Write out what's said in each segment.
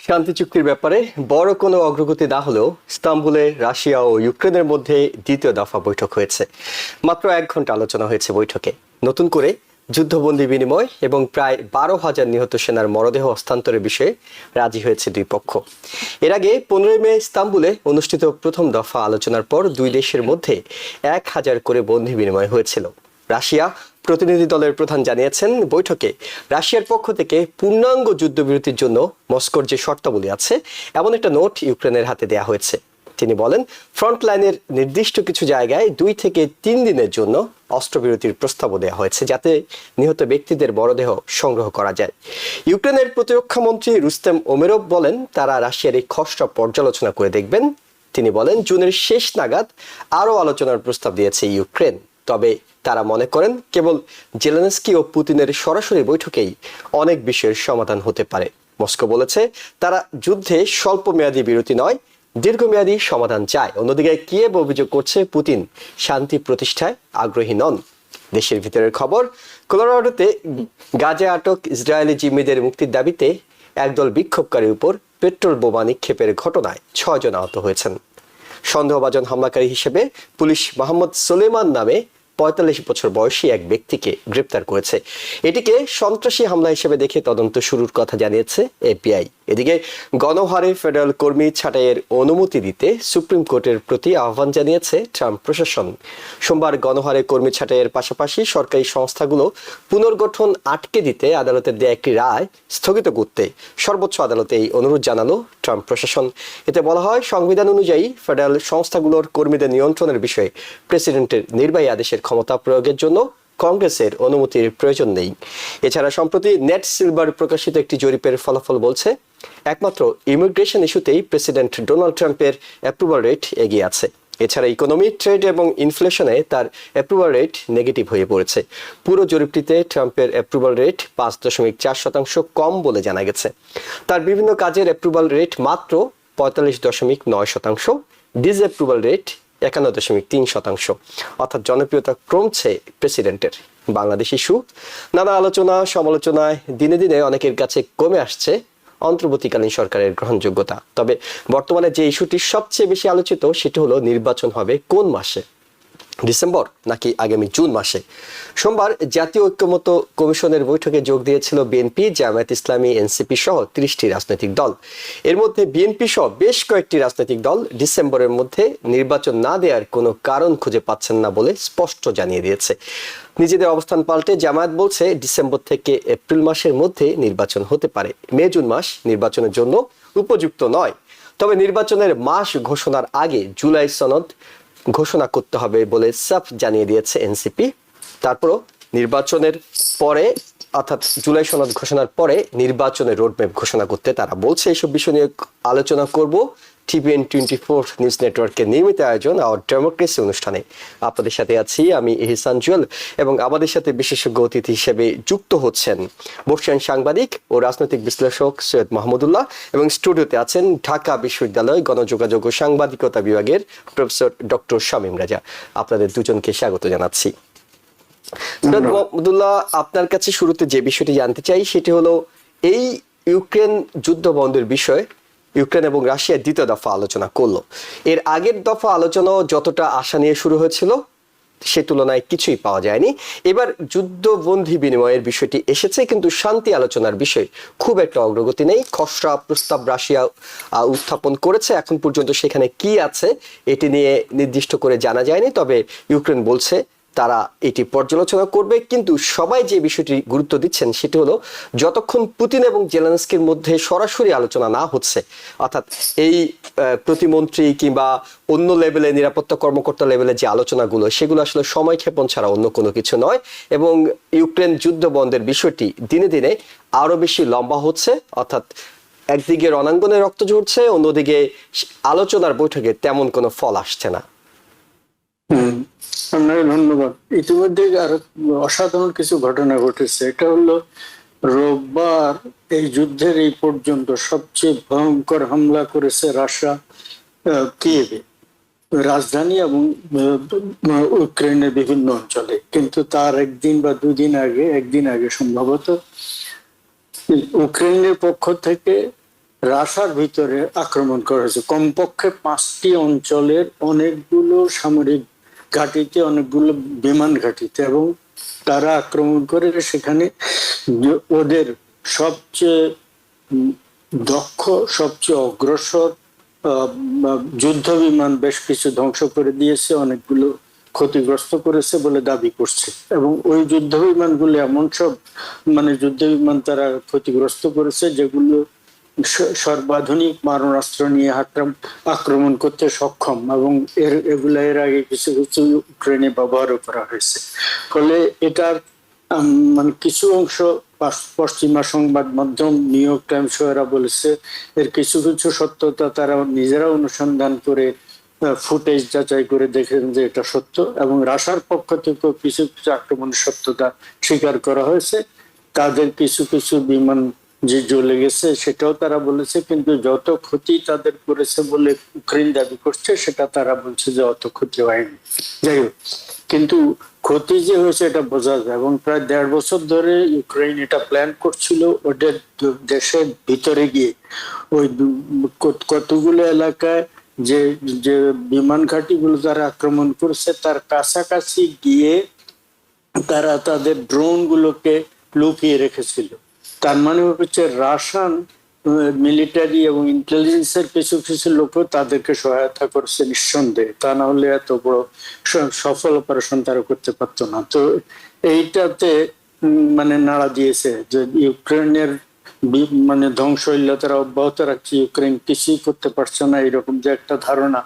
শান্তি চুক্তির ব্যাপারে বড় কোনো অগ্রগতি না হলেও ইস্তাম্বুলে রাশিয়া ও ইউক্রেনের মধ্যে দ্বিতীয় দফা বৈঠক হয়েছে। মাত্র 1 ঘন্টা আলোচনা হয়েছে বৈঠকে। নতুন করে যুদ্ধবন্দী বিনিময় এবং প্রায় 12,000 নিহত সেনার মরদেহ হস্তান্তরের বিষয়ে রাজি হয়েছে দুই পক্ষ। এর আগে 15 মে ইস্তাম্বুলে অনুষ্ঠিত প্রথম দফা আলোচনার পর দুই দেশের মধ্যে 1000 করে বন্দী বিনিময় হয়েছিল। রাশিয়া প্রতিনিধি দলের প্রধান জানিয়েছেন, বৈঠকে রাশিয়ার পক্ষ থেকে পূর্ণাঙ্গ যুদ্ধবিরতির জন্য মস্কোর যে শর্তাবলী আছে এমন একটা নোট ইউক্রেনের হাতে দেয়া হয়েছে। তিনি বলেন, ফ্রন্ট লাইনের নির্দিষ্ট কিছু জায়গায় 2 থেকে 3 দিনের জন্য অস্ত্রবিরতির প্রস্তাবও দেওয়া হয়েছে, যাতে নিহত ব্যক্তিদের মরদেহ সংগ্রহ করা যায়। ইউক্রেনের প্রতিরক্ষা মন্ত্রী রুস্তেম ওমেরভ বলেন, তারা রাশিয়ার এই খসড়া পর্যালোচনা করে দেখবেন। তিনি বলেন, জুনের শেষ নাগাদ আরও আলোচনার প্রস্তাব দিয়েছে ইউক্রেন। তবে তারা মনে করেন কেবল জেলেনস্কি ও পুতিনের সরাসরি বৈঠকেই অনেক বিষয়ের সমাধান হতে পারে। মস্কো বলেছে, তারা যুদ্ধে স্বল্প মেয়াদী বিরতি নয়, দীর্ঘমেয়াদী সমাধান চায়। অন্যদিকে কিয়েভ অভিযোগ করছে, পুতিন শান্তি প্রতিষ্ঠায় আগ্রহী নন। দেশের ভিতরের খবর, কলোরাডোতে গাজা আটক ইসরায়েলি জিম্মিদের মুক্তির দাবিতে একদল বিক্ষোভকারীর উপর পেট্রোল বোমা নিক্ষেপের ঘটনায় 6 জন আহত হয়েছেন। সন্দেহভাজন হামলাকারী হিসেবে পুলিশ মোহাম্মদ সুলেমান নামে 45 বছর বয়সী এক ব্যক্তিকে গ্রেপ্তার করেছে। এটিকে সন্ত্রাসী হামলা হিসেবে দেখে তদন্ত শুরুর কথা জানিয়েছে এফবিআই। এদিকে গণহারে ফেডারেল কর্মী ছাঁটাইয়ের অনুমতি দিতে সুপ্রিম কোর্টের প্রতি আহ্বান জানিয়েছে ট্রাম্প প্রশাসন। সোমবার গণহারে কর্মী ছাঁটাইয়ের পাশাপাশি সরকারি সংস্থাগুলো পুনর্গঠন আটকে দিতে আদালতের দেয়া একটি রায় স্থগিত করতে সর্বোচ্চ আদালতে এই অনুরোধ জানালো ট্রাম্প প্রশাসন। এতে বলা হয়, সংবিধান অনুযায়ী ফেডারেল সংস্থাগুলোর কর্মীদের নিয়ন্ত্রণের বিষয়ে প্রেসিডেন্টের নির্বাহী আদেশের ক্ষমতা প্রয়োগের জন্য কংগ্রেসের অনুমতির প্রয়োজন নেই। এছাড়া সম্প্রতি নেট সিলভার প্রকাশিত একটি জরিপের ফলাফল বলছে, একমাত্র ইমিগ্রেশন ইস্যুতেই প্রেসিডেন্ট ডোনাল্ড ট্রাম্পের অ্যাপ্রুভাল রেট এগিয়ে আছে। এছাড়া ইকোনমি, ট্রেড এবং ইনফ্লেশনে তার অ্যাপ্রুভাল রেট নেগেটিভ হয়ে পড়েছে। পুরো জরিপটিতে ট্রাম্পের অ্যাপ্রুভাল রেট 5.4% কম বলে জানা গেছে। তার বিভিন্ন কাজের অ্যাপ্রুভাল রেট মাত্র 45.9%, ডিসঅ্যাপ্রুভাল রেট 51.3%। অর্থাৎ জনপ্রিয়তা কমছে প্রেসিডেন্টের। বাংলাদেশ ইস্যু, নানা আলোচনা সমালোচনায় দিনে দিনে অনেকের কাছে কমে আসছে অন্তর্বর্তীকালীন সরকারের গ্রহণযোগ্যতা। তবে বর্তমানে যে ইস্যুটি সবচেয়ে বেশি আলোচিত সেটি হলো, নির্বাচন হবে কোন মাসে, ডিসেম্বর নাকি আগামী জুন মাসে। সোমবার জাতীয় ঐক্যমত্য কমিশনের বৈঠকে যোগ দিয়েছিল বিএনপি, জামায়াত ইসলামী, এনসিপি সহ 30টি রাজনৈতিক দল। এর মধ্যে বিএনপি সহ বেশ কয়েকটি রাজনৈতিক দল ডিসেম্বরের মধ্যে নির্বাচন না দেওয়ার কোনো কারণ খুঁজে পাচ্ছেন না বলে স্পষ্ট জানিয়ে দিয়েছে। নিজেদের অবস্থান পাল্টে জামায়াত বলছে, ডিসেম্বর থেকে এপ্রিল মাসের মধ্যে নির্বাচন হতে পারে। মে জুন মাস নির্বাচনের জন্য উপযুক্ত নয়। তবে নির্বাচনের মাস ঘোষণার আগে জুলাই সনদ ঘোষণা করতে হবে বলে সাফ জানিয়ে দিয়েছে এনসিপি। তারপরও নির্বাচনের পরে, অর্থাৎ জুলাই সনদ ঘোষণার পরে নির্বাচনের রোডম্যাপ ঘোষণা করতে তারা বলছে। এইসব বিষয় নিয়ে আলোচনা করব টিভিএন 24 নিউজ নেটওয়ার্কের নিয়মিত আয়োজন আওয়ার ডেমোক্রেসি অনুষ্ঠানে। আপনাদের সাথে আছি আমি ইহসান জুয়েল, এবং আমাদের সাথে বিশেষজ্ঞ অতিথি হিসেবে যুক্ত হচ্ছেন বর্ষিয়ান সাংবাদিক ও রাজনৈতিক বিশ্লেষক সৈয়দ মাহমুদুল্লাহ, এবং স্টুডিওতে আছেন ঢাকা বিশ্ববিদ্যালয় গণযোগাযোগ ও সাংবাদিকতা বিভাগের প্রফেসর ডক্টর শামীম রাজা। আপনাদের দুজনকে স্বাগত জানাচ্ছি। সৈয়দ মাহমুদুল্লাহ, আপনার কাছে শুরুতে যে বিষয়টি জানতে চাই সেটি হলো, এই ইউক্রেন যুদ্ধ বন্ধের বিষয়ে ইউক্রেন এবং রাশিয়ার দ্বিতীয় দফা আলোচনা করলো। এর আগের দফা আলোচনা যতটা আশা নিয়ে শুরু হয়েছিল সে তুলনায় কিছুই পাওয়া যায়নি। এবার যুদ্ধবন্দী বিনিময়ের বিষয়টি এসেছে, কিন্তু শান্তি আলোচনার বিষয়ে খুব একটা অগ্রগতি নেই। খসড়া প্রস্তাব রাশিয়া উত্থাপন করেছে, এখন পর্যন্ত সেখানে কি আছে এটি নিয়ে নির্দিষ্ট করে জানা যায়নি। তবে ইউক্রেন বলছে তারা এটি পর্যালোচনা করবে। কিন্তু সবাই যে বিষয়টি গুরুত্ব দিচ্ছেন সেটি হলো, যতক্ষণ পুতিন এবং জেলেনস্কির মধ্যে সরাসরি আলোচনা না হচ্ছে, অর্থাৎ এই প্রতিমন্ত্রী কিংবা অন্য লেভেলে নিরাপত্তা কর্মকর্তা লেভেলে যে আলোচনাগুলো, সেগুলো আসলে সময়ক্ষেপণ ছাড়া অন্য কোনো কিছু নয়। এবং ইউক্রেন যুদ্ধ বন্ধের বিষয়টি দিনে দিনে আরো বেশি লম্বা হচ্ছে। অর্থাৎ একদিকে রণাঙ্গনে রক্ত ঝরছে, অন্যদিকে আলোচনার বৈঠকে তেমন কোনো ফল আসছে না। আপনাকে ধন্যবাদ। ইতিমধ্যে আরো অসাধারণ কিছু ঘটনা ঘটেছে। এটা হলো, রোববার এই যুদ্ধের এই পর্যন্ত সবচেয়ে ভয়ঙ্কর হামলা করেছে রাশিয়া কিয়েভে, রাজধানী এবং ইউক্রেনের বিভিন্ন অঞ্চলে। কিন্তু তার একদিন বা একদিন আগে সম্ভবত ইউক্রেনের পক্ষ থেকে রাশার ভিতরে আক্রমণ করা হয়েছে। কমপক্ষে 5টি অঞ্চলের অনেকগুলো সামরিক ঘাঁটিতে, অনেকগুলো বিমান ঘাঁটিতে, এবং তারা আক্রমণ করে সেখানে ওদের সবচেয়ে দক্ষ, সবচেয়ে অগ্রসর যুদ্ধ বিমান বেশ কিছু ধ্বংস করে দিয়েছে, অনেকগুলো ক্ষতিগ্রস্ত করেছে বলে দাবি করছে। এবং ওই যুদ্ধ বিমানগুলো এমন সব যুদ্ধ বিমান তারা ক্ষতিগ্রস্ত করেছে যেগুলো সর্বাধুনিক মারণাস্ত্র নিয়ে আক্রমণ করতে সক্ষম, এবং এর আগে কিছু কিছু ইউক্রেনে ব্যবহারও করা হয়েছে। ফলে এটার কিছু অংশ পশ্চিমা সংবাদ মাধ্যম নিউ ইয়র্ক টাইমস এরা বলেছে, এর কিছু কিছু সত্যতা তারা নিজেরা অনুসন্ধান করে ফুটেজ যাচাই করে দেখেন যে এটা সত্য, এবং রাশার পক্ষ থেকে কিছু কিছু আক্রমণের সত্যতা স্বীকার করা হয়েছে। তাদের কিছু কিছু বিমান যে জ্বলে গেছে সেটাও তারা বলেছে, কিন্তু যত ক্ষতি তাদের করেছে বলে ইউক্রেন দাবি করছে সেটা তারা বলছে যে অত ক্ষতি হয়নি। যাই হোক, কিন্তু ক্ষতি যে হয়েছে এটা বোঝা যায়, এবং প্রায় 1.5 বছর ধরে ইউক্রেন এটা প্ল্যান করছিল ওদের দেশের ভিতরে গিয়ে ওই কতগুলো এলাকায় যে যে বিমান ঘাঁটিগুলো তারা আক্রমণ করছে তার কাছাকাছি গিয়ে তারা তাদের ড্রোন গুলোকে লুকিয়ে রেখেছিল। তার মানে হচ্ছে রাশিয়ান মিলিটারি এবং ইন্টেলিজেন্সের কিছু কিছু লোক তাদেরকে সহায়তা করছে নিঃসন্দেহে, তা না হলে এত বড় সফল অপারেশন তারা করতে পারতো না। তো এইটাতে নাড়া দিয়েছে যে ইউক্রেনের ধ্বংসলীলতারা অব্যাহত রাখছে, ইউক্রেন কিছুই করতে পারছে না, এরকম যে একটা ধারণা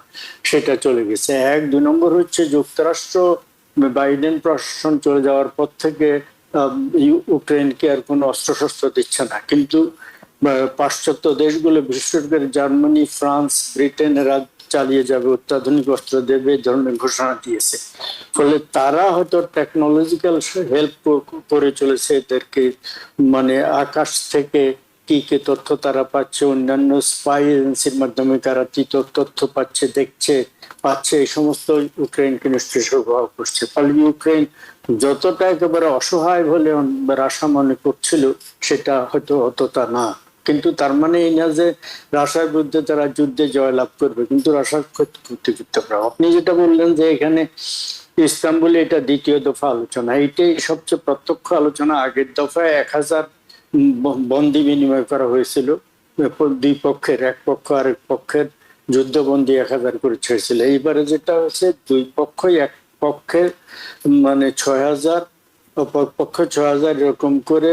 সেটা চলে গেছে। 2 নম্বর হচ্ছে যুক্তরাষ্ট্র বাইডেন প্রশাসন চলে যাওয়ার পর থেকে ইউক্রেনকে আর কোনো অস্ত্রশস্ত্র দিচ্ছে না, কিন্তু পাশ্চাত্য দেশগুলো বিশেষ করে জার্মানি, ফ্রান্স, ব্রিটেন এরা চালিয়ে যাবে, অত্যাধুনিক অস্ত্র দেবে, এই ধরনের ঘোষণা দিয়েছে। ফলে তারা হয়তো টেকনোলজিক্যাল হেল্প করে চলেছে এদেরকে, আকাশ থেকে কি কি তথ্য তারা পাচ্ছে, অন্যান্য স্পাই এজেন্সির মাধ্যমে তারা কি তথ্য পাচ্ছে, পাচ্ছে, এই সমস্ত ইউক্রেনকে নিশ্চয়ই সরবরাহ করছে। ফলে ইউক্রেন যতটা একেবারে অসহায় বলে রাশিয়া মনে করছিল সেটা হয়তো অতটা না। কিন্তু তার মানে এই না যে রাশিয়ার বিরুদ্ধে তারা যুদ্ধে জয়লাভ করবে, কিন্তু রাশিয়ার ক্ষতি করতে পারে। আপনি যেটা বললেন যে এখানে ইস্তাম্বুলে এটা 2য় দফা আলোচনা, এইটাই সবচেয়ে প্রত্যক্ষ আলোচনা। আগের দফায় 1000 বন্দি বিনিময় করা হয়েছিল, 2 পক্ষের, এক পক্ষ আরেক পক্ষের যুদ্ধবন্দী 1000 করে ছেড়েছিল। এইবারে যেটা হচ্ছে 2 পক্ষই, এক পক্ষের 6000, অপর পক্ষ 6000, এরকম করে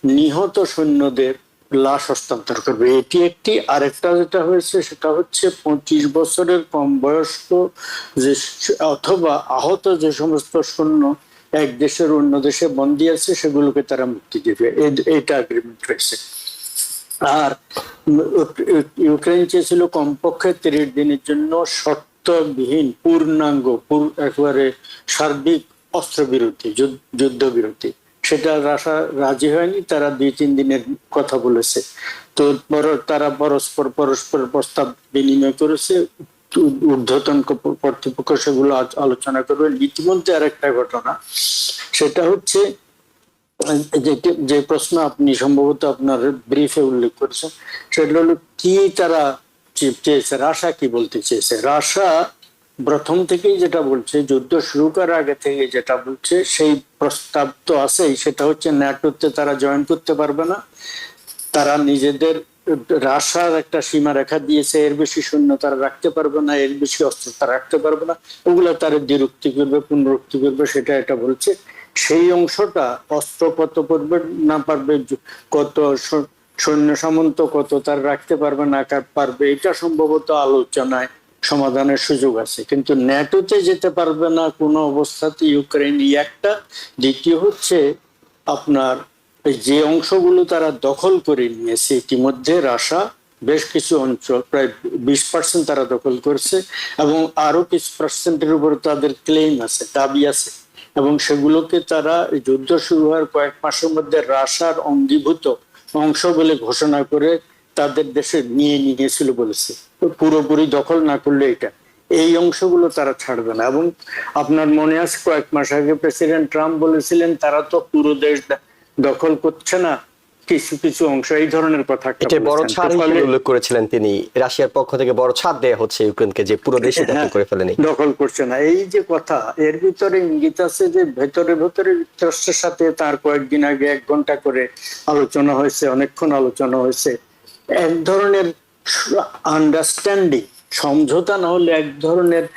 নিহত সৈন্যদের লাশ হস্তান্তর করবে, এটি একটি। আরেকটা যেটা হয়েছে সেটা হচ্ছে 25 বছরের কম বয়স্ক যে অথবা আহত যে সমস্ত সৈন্য এক দেশের অন্য দেশে বন্দী আছে সেগুলোকে তারা মুক্তি দেবে, এটা এগ্রিমেন্ট হয়েছে। আর ইউক্রেন চেয়েছিল কমপক্ষে 30 দিনের জন্য শর্তবিহীন পূর্ণাঙ্গ একেবারে সার্বিক অস্ত্রবিরতি, যুদ্ধবিরতি। সেটা রাশিয়া রাজি হয়নি, তারা 2-3 দিনের কথা বলেছে। তো তারা পরস্পর প্রস্তাব বিনিময় করেছে, ঊর্ধ্বতন কর্তৃপক্ষ সেগুলো আলোচনা করবে। ইতিমধ্যে আরেকটা ঘটনা, সেটা হচ্ছে যে প্রশ্ন আপনি সম্ভবত আপনার ব্রিফে উল্লেখ করেছেন, সেটা হলো কি তারা চেয়েছে, রাশিয়া কি বলতে চেয়েছে। রাশিয়া প্রথম থেকেই যেটা বলছে, যুদ্ধ শুরু করার আগে থেকে যেটা বলছে, সেই প্রস্তাব তো আছেই, সেটা হচ্ছে ন্যাটোতে তারা জয়েন করতে পারবে না, তারা নিজেদের রাশিয়ার একটা সীমা রেখা দিয়েছে, এর বেশি সৈন্য তারা রাখতে পারবে না, এর বেশি অস্ত্র তারা রাখতে পারবে না, ওগুলা তারা দ্বিরুক্তি করবে, পুনরুক্তি করবে, সেটা এটা বলছে। সেই অংশটা অস্ত্র কত করবে না পারবে, কত সৈন্য সামন্ত কত তারা রাখতে পারবে না পারবে, এটা সম্ভবত আলোচনায় সমাধানের সুযোগ আছে। কিন্তু ন্যাটোতে যেতে পারবে না কোনো অবস্থাতে ইউক্রেন, একটা। দ্বিতীয় হচ্ছে আপনার যে অংশগুলো তারা দখল করে নিয়েছে ইতিমধ্যে, রাশিয়া বেশ কিছু অঞ্চল, প্রায় 20% তারা দখল করছে, এবং আরো কিছু পার্সেন্টের উপর তাদের ক্লেম আছে, দাবি আছে, এবং সেগুলোকে তারা যুদ্ধ শুরু হওয়ার কয়েক মাসের মধ্যে রাশিয়ার অঙ্গীভূত অংশ বলে ঘোষণা করে তাদের দেশে নিয়ে নিয়েছিল বলেছে। পুরোপুরি দখল না করলে এটা, এই অংশগুলো তারা ছাড়বে না। এবং আপনার মনে আছে কয়েক মাস আগে প্রেসিডেন্ট ট্রাম্প বলেছিলেন তারা তো পুরো দেশ দখল করছে না, কিছু কিছু অংশ এই ধরনের কথা একটা এটা বড় বলেছেন। ছাড় তো হিসেবে ফলে- উল্লেখ করেছিলেন তিনি, রাশিয়ার পক্ষ থেকে বড় ছাড় দেয়া হচ্ছে ইউক্রেনকে যে পুরো দেশে দখল হ্যাঁ, করে ফেলেনি। দখল করছে না, এই যে কথা, এর ভিতরে ইঙ্গিত আছে যে ভেতরে ভেতরে যুক্তরাষ্ট্রের সাথে তার কয়েকদিন আগে 1 ঘন্টা করে আলোচনা হয়েছে, অনেকক্ষণ আলোচনা হয়েছে। এক ধরনের আন্ডারস্ট্যান্ডিং, সমঝোতা না হলে এক ধরনের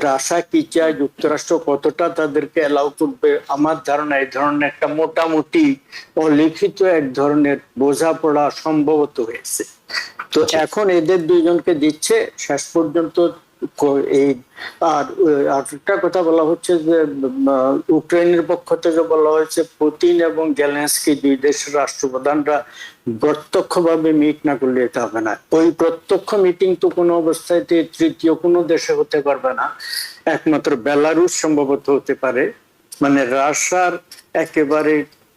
রাশা কি চায়, যুক্তরাষ্ট্র কতটা তাদেরকে অ্যালাউ করবে, আমার ধারণা এই ধরনের একটা মোটামুটি অলিখিত এক ধরনের বোঝাপড়া সম্ভবত হয়েছে। তো এখন এদের দুইজনকে দিচ্ছে শেষ পর্যন্ত এই। আর একটা কথা বলা হচ্ছে যে ইউক্রেনের পক্ষ থেকে বলা হয়েছে পুতিন এবং জেলেনস্কি দুই দেশের রাষ্ট্রপ্রধানরা প্রত্যক্ষভাবে মিট না করলে এটা হবে না। ওই প্রত্যক্ষ মিটিং তো কোনো অবস্থায় তৃতীয় কোনো দেশে হতে পারবে না, একমাত্র বেলারুশ সম্ভবত হতে পারে। মানে রাশিয়ার একেবারে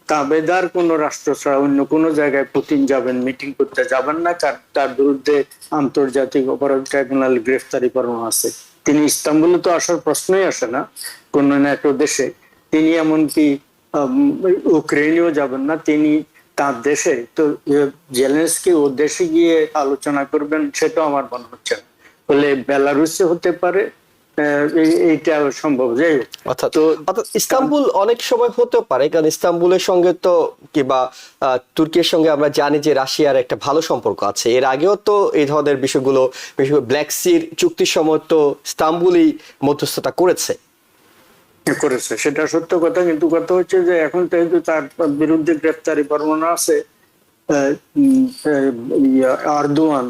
তাবেদার কোন রাষ্ট্র ছাড়া অন্য কোন জায়গায় পুতিন যাবেন, মিটিং করতে যাবেন না, তার বিরুদ্ধে আন্তর্জাতিক অপরাধ ট্রাইব্যুনাল গ্রেফতারি পরোয়ানা আছে। তিনি ইস্তাম্বুলে তো আসার প্রশ্নই আসে না কোন ন্যাটো দেশে। তিনি এমনকি ইউক্রেনেও যাবেন না, তিনি তার দেশে। তো জেলেনস্কি ও দেশে গিয়ে আলোচনা করবেন সেটাও আমার মনে হচ্ছে না। ফলে বেলারুসে হতে পারে, এইটা সম্ভব। যাই হোক, অর্থাৎ তো অর্থাৎ ইস্তাম্বুল অনেক সময় হতে পারে, কারণ ইস্তাম্বুলের সঙ্গে তো কিংবা তুর্কির সঙ্গে আমরা জানি যে রাশিয়ার একটা ভালো সম্পর্ক আছে। এর আগেও তো এই ধরনের বিষয়গুলো, ব্ল্যাক সির চুক্তির সময় তো ইস্তাম্বুলই মধ্যস্থতা করেছে। সেটা সত্য কথা, কিন্তু কথা হচ্ছে যে এখন যেহেতু তার বিরুদ্ধে গ্রেফতারি পরোয়ানা আছে, আরদোয়ান,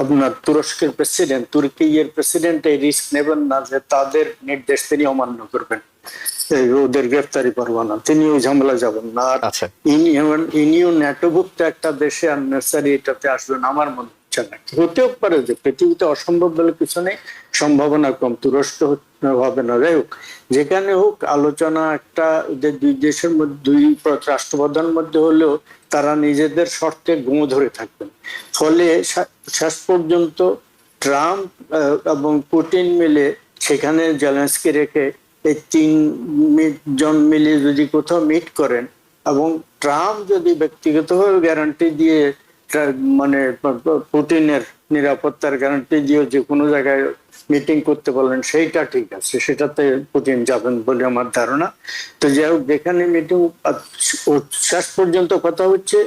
আপনার তুরস্কের প্রেসিডেন্ট, তুর্কির প্রেসিডেন্ট এই রিস্ক নেবেন না যে তাদের নির্দেশ তিনি অমান্য করবেন, ওদের গ্রেফতারি পরোয়ানা, তিনি ওই ঝামেলা যাবেন না। আর আচ্ছা, ইনিও ন্যাটোভুক্ত একটা দেশে আননেসারি এটাতে আসবেন আমার মনে হচ্ছে না। হতেও পারে যে পৃথিবীতে অসম্ভব বলে কিছু নেই, সম্ভাবনা কম, তুরস্ক হবে না। যাই হোক, যেখানে হোক, আলোচনা একটা দুই দেশের মধ্যে, দুই রাষ্ট্রপ্রধানের মধ্যে হলেও তারা নিজেদের শর্তে গোঁ ধরে থাকবেন। ফলে শেষ পর্যন্ত ট্রাম্প এবং পুতিন মিলে সেখানে জেলেনস্কি রেখে এই জন মিলে যদি কোথাও মিট করেন, এবং ট্রাম্প যদি ব্যক্তিগতভাবে গ্যারান্টি দিয়ে, মানে পুতিনের নিরাপত্তার গ্যারান্টি দিয়ে যে কোনো জায়গায় মিটিং করতে বলেন, সেইটা ঠিক আছে, সেটাতে পুতিন যাবেন বলে আমার ধারণা। তো যাই হোক, যেখানে মিটিং শেষ পর্যন্ত কথা হচ্ছে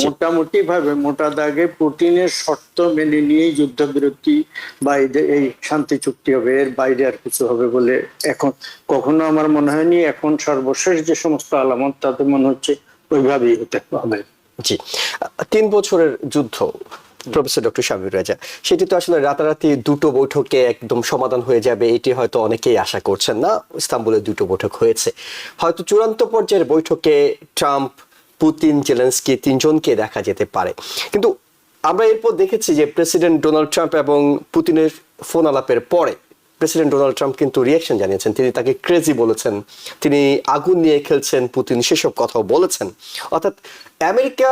মোটামুটি ভাবে, মোটা দাগে পুতিনের শর্ত মেনে নিয়েই যুদ্ধবিরতি বা এই শান্তি চুক্তি হবে, এর বাইরে আর কিছু হবে বলে এখন কখনো আমার মনে হয়নি। এখন সর্বশেষ যে সমস্ত আলামত, তাতে মনে হচ্ছে ওইভাবেই হতে হবে। জি। 3 বছরের যুদ্ধ, প্রফেসর ডক্টর শামির রাজা, সেটি তো আসলে রাতারাতি দুটো বৈঠকে একদম সমাধান হয়ে যাবে এটি হয়তো অনেকেই আশা করছেন না। ইস্তাম্বুলে দুটো বৈঠক হয়েছে, হয়তো চূড়ান্ত পর্যায়ের বৈঠকে ট্রাম্প, পুতিন, জেলেনস্কি তিনজনকে দেখা যেতে পারে। কিন্তু আমরা এরপর দেখেছি যে প্রেসিডেন্ট ডোনাল্ড ট্রাম্প এবং পুতিনের ফোন আলাপের পরে প্রেসিডেন্ট ডোনাল্ড ট্রাম্প কিন্তু রিয়াকশন জানিয়েছেন। তিনি তাকে ক্রেজি বলেছেন, তিনি আগুন নিয়ে খেলছেন, পুতিন সেসব কথাও বলেছেন। অর্থাৎ আমেরিকা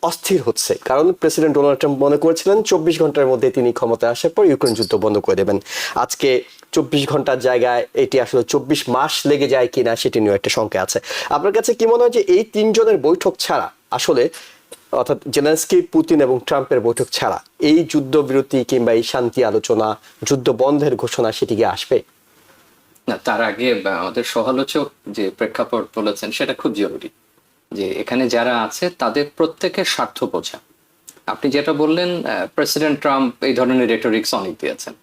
অস্থির হচ্ছে, কারণ প্রেসিডেন্ট ডোনাল্ড ট্রাম্প মনে করেছিলেন 24 ঘন্টার মধ্যে তিনি ক্ষমতায় আসার পর ইউক্রেন যুদ্ধ বন্ধ করে দেবেন। আজকে 24 ঘন্টার জায়গায় এটি আসলে 24 মাস লেগে যায় কিনা সেটি নিয়ে একটা শঙ্কা আছে। আপনার কাছে কি মনে হয় যে এই তিনজনের বৈঠক ছাড়া আসলে, অর্থাৎ জেলেনস্কি, পুতিন এবং ট্রাম্পের বৈঠক ছাড়া এই যুদ্ধবিরতি কিংবা এই শান্তি আলোচনা, যুদ্ধ বন্ধের ঘোষণা সেটি কি আসবে? না, তার আগে আমাদের সহালোচক যে প্রেক্ষাপট বলেছেন সেটা খুব জরুরি, যে এখানে যারা আছে তাদের প্রত্যেকের স্বার্থ বোঝা। আপনি যেটা বললেন, প্রেসিডেন্ট ট্রাম্প এই ধরনের রেটরিক্স অনেক দিয়েছেন